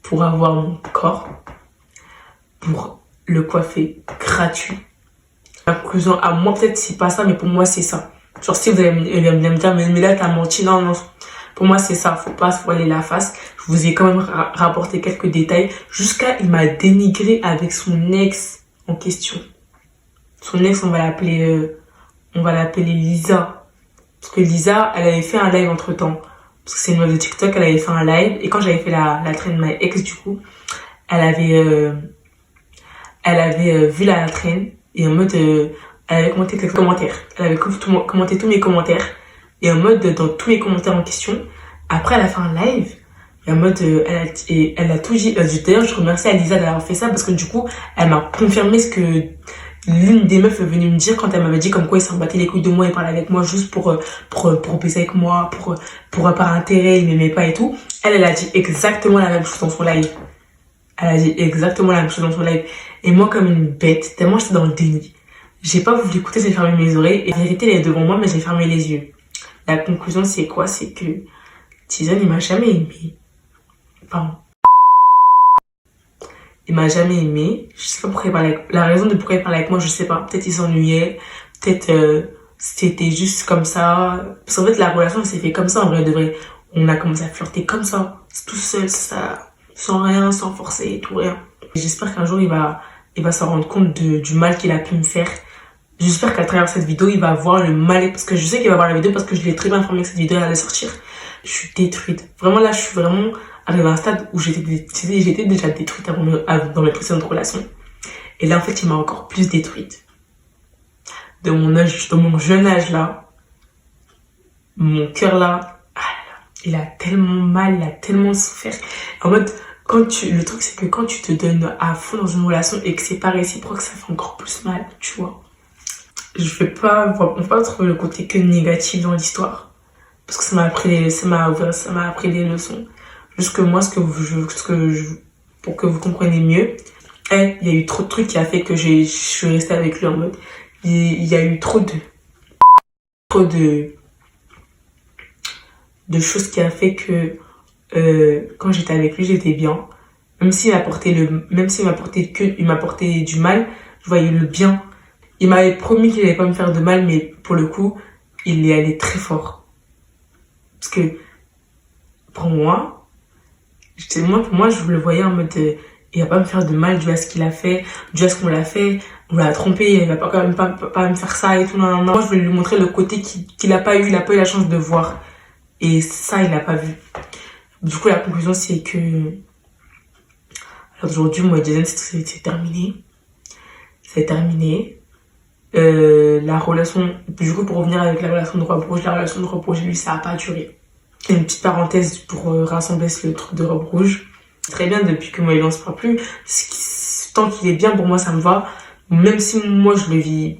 pour avoir mon corps, pour le coiffer gratuit. La conclusion, à moi, peut-être c'est pas ça, mais pour moi, c'est ça. Genre, si vous allez me dire, mais là, t'as menti, non. Pour moi, c'est ça, faut pas se voiler la face. Je vous ai quand même rapporté quelques détails. Il m'a dénigré avec son ex en question. Son ex, on va l'appeler Lisa. Parce que Lisa, elle avait fait un live entre temps. Parce que c'est une meuf de TikTok, elle avait fait un live. Et quand j'avais fait la traîne de my ex, du coup, elle avait vu la traîne. Et en mode, elle avait commenté quelques commentaires. Elle avait commenté tous mes commentaires. Et en mode, dans tous mes commentaires en question, après, elle a fait un live Et en mode, elle a tout dit. D'ailleurs, je remercie Alisa d'avoir fait ça parce que du coup, elle m'a confirmé ce que l'une des meufs est venue me dire quand elle m'avait dit comme quoi il s'en battait les couilles de moi, il parlait avec moi juste pour baiser avec moi, par intérêt, il m'aimait pas et tout. Elle a dit exactement la même chose dans son live. Elle a dit exactement la même chose dans son live. Et moi, comme une bête, tellement j'étais dans le déni. J'ai pas voulu écouter, j'ai fermé mes oreilles. Et la vérité, elle est devant moi, mais j'ai fermé les yeux. La conclusion, c'est quoi? C'est que Tizan, il m'a jamais aimé. Pardon. Il m'a jamais aimé. Je sais pas pourquoi il parlait avec... La raison de pourquoi il parlait avec moi, je sais pas. Peut-être il s'ennuyait. Peut-être c'était juste comme ça. Parce qu'en fait, la relation, elle s'est fait comme ça, en vrai de vrai. On a commencé à flirter comme ça. Tout seul, ça... Sans rien, sans forcer, tout rien. J'espère qu'un jour, il va se rendre compte du mal qu'il a pu me faire. J'espère qu'à travers cette vidéo, il va voir le mal. Parce que je sais qu'il va voir la vidéo parce que je l'ai très bien informé que cette vidéo allait sortir. Je suis détruite. Vraiment, là, je suis vraiment arrivée à un stade où j'étais déjà détruite dans mes précédentes relations. Et là, en fait, il m'a encore plus détruite. De mon âge, dans mon jeune âge, là, mon cœur, là, il a tellement mal, il a tellement souffert. En mode, le truc, c'est que quand tu te donnes à fond dans une relation et que c'est pas réciproque, ça fait encore plus mal, tu vois. On va pas trouver le côté que négatif dans l'histoire. Parce que ça m'a appris des leçons. Juste que moi, pour que vous compreniez mieux, il y a eu trop de trucs qui a fait que je suis restée avec lui en mode, il y a eu trop de choses qui a fait que quand j'étais avec lui, j'étais bien. Même s'il m'apportait du mal, je voyais le bien. Il m'avait promis qu'il allait pas me faire de mal, mais pour le coup, il est allé très fort. Parce que pour moi, je le voyais en mode il va pas me faire de mal dû à ce qu'il a fait, dû à ce qu'on l'a fait, on l'a trompé, il va pas quand même pas me faire ça et tout. Non. Moi, je voulais lui montrer le côté qu'il a pas eu la chance de voir. Et ça, il l'a pas vu. Du coup, la conclusion, c'est que alors aujourd'hui, moi et Jason, c'est terminé. C'est terminé. La relation, du coup, pour revenir avec la relation de Rob Rouge, lui, ça a pas duré. Une petite parenthèse pour rassembler le truc de Robe Rouge. Très bien, depuis que moi, il n'en se parle plus. Tant qu'il est bien, pour moi, ça me va. Même si moi, je le vis...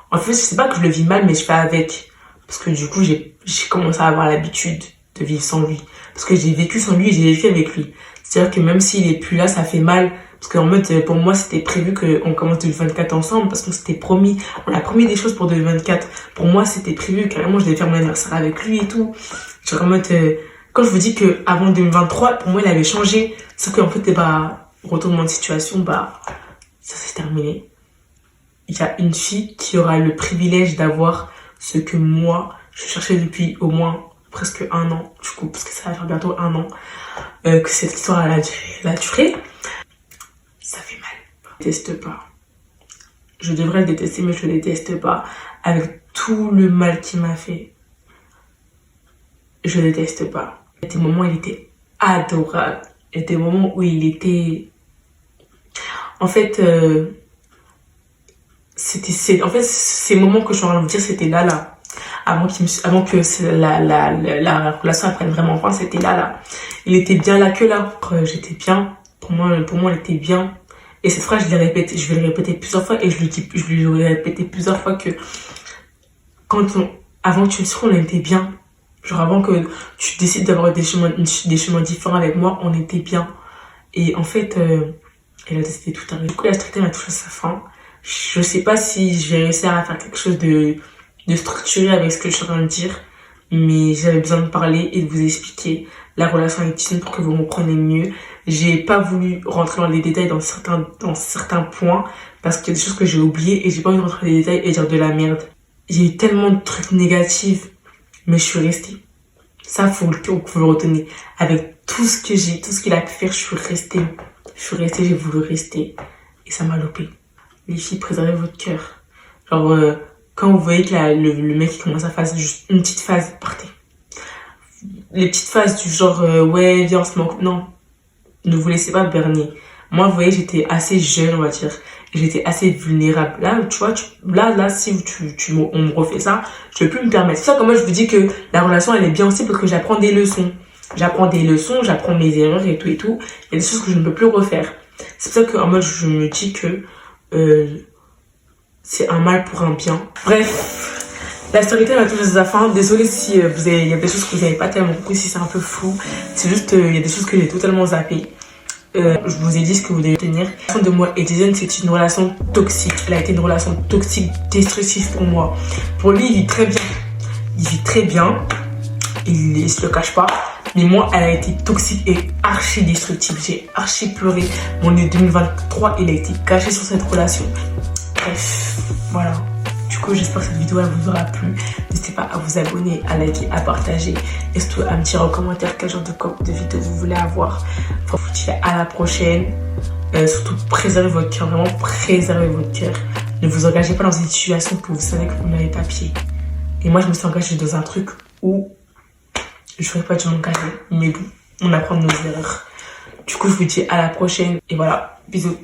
En fait, je sais pas que je le vis mal, mais je fais avec. Parce que du coup, j'ai commencé à avoir l'habitude de vivre sans lui. Parce que j'ai vécu sans lui et j'ai vécu avec lui. C'est-à-dire que même s'il est plus là, ça fait mal. Parce qu'en mode, pour moi, c'était prévu qu'on commence 2024 ensemble. Parce qu'on s'était promis. On a promis des choses pour 2024. Pour moi, c'était prévu. Carrément, je devais faire mon anniversaire avec lui et tout. Genre en mode... quand je vous dis qu'avant 2023, pour moi, il avait changé. Sauf qu'en fait, retournement de situation, ça s'est terminé. Il y a une fille qui aura le privilège d'avoir ce que moi, je cherchais depuis au moins presque 1 an, du coup, parce que ça va faire bientôt 1 an, que cette histoire a duré. Ça fait mal. Je ne déteste pas. Je devrais le détester, mais je le déteste pas. Avec tout le mal qu'il m'a fait, je le déteste pas. Il y a des moments où il était adorable. Il y a des moments où il était... En fait, ces moments que je suis en train de vous dire, c'était là. Avant que la relation prenne vraiment fin, c'était là. Il était bien là que là. J'étais bien. Pour moi, il était bien. Et cette phrase, je vais le répéter plusieurs fois et je lui ai répété plusieurs fois que avant que tu me dises qu'on était bien, genre avant que tu décides d'avoir des chemins différents avec moi, on était bien. Et en fait, elle a décidé tout à l'heure. Du coup, la stricte m'a touché à sa fin. Je sais pas si je vais réussir à faire quelque chose de structuré avec ce que je suis en train de dire, mais j'avais besoin de parler et de vous expliquer la relation avec Tizan pour que vous compreniez mieux. J'ai pas voulu rentrer dans les détails dans certains points parce qu'il y a des choses que j'ai oubliées et j'ai pas envie de rentrer dans les détails et dire de la merde. J'ai eu tellement de trucs négatifs, mais je suis restée. Ça, faut le retenir. Avec tout ce qu'il a pu faire, je suis restée, j'ai voulu rester. Et ça m'a lopé. Les filles, préservez votre cœur. Genre, quand vous voyez que le mec il commence à faire juste une petite phase, partez. Les petites phases du genre, ouais, viens, on se manque. Non. Ne vous laissez pas berner. Moi, vous voyez, j'étais assez jeune, on va dire. J'étais assez vulnérable. Là, tu vois, là, si on me refait ça, je peux plus me permettre. C'est ça que moi, je vous dis que la relation, elle est bien aussi parce que j'apprends des leçons. j'apprends des leçons, j'apprends mes erreurs et tout et tout. Il y a des choses que je ne peux plus refaire. C'est pour ça qu'en mode, je me dis que c'est un mal pour un bien. Bref, la story time a touché à sa fin. Désolée si il y a des choses que vous n'avez pas tellement compris, si c'est un peu flou. C'est juste, il y a des choses que j'ai totalement zappées. Je vous ai dit ce que vous devez tenir. La relation de moi et Jason, c'est une relation toxique. Elle a été une relation toxique, destructive pour moi. Pour lui, il vit très bien. Il vit très bien. Il se le cache pas. Mais moi, elle a été toxique et archi destructive. J'ai archi pleuré. Mon année 2023, il a été caché sur cette relation. Bref, voilà. Du coup, j'espère que cette vidéo elle vous aura plu. N'hésitez pas à vous abonner, à liker, à partager. Et surtout à me dire en commentaire quel genre de vidéo vous voulez avoir. Enfin, je vous dis à la prochaine. Surtout, préservez votre cœur. Vraiment, préservez votre cœur. Ne vous engagez pas dans une situation que vous savez que vous n'avez pas pied. Et moi, je me suis engagée dans un truc où je n'aurais pas dû m'engager. Mais bon, on apprend de nos erreurs. Du coup, je vous dis à la prochaine. Et voilà, bisous.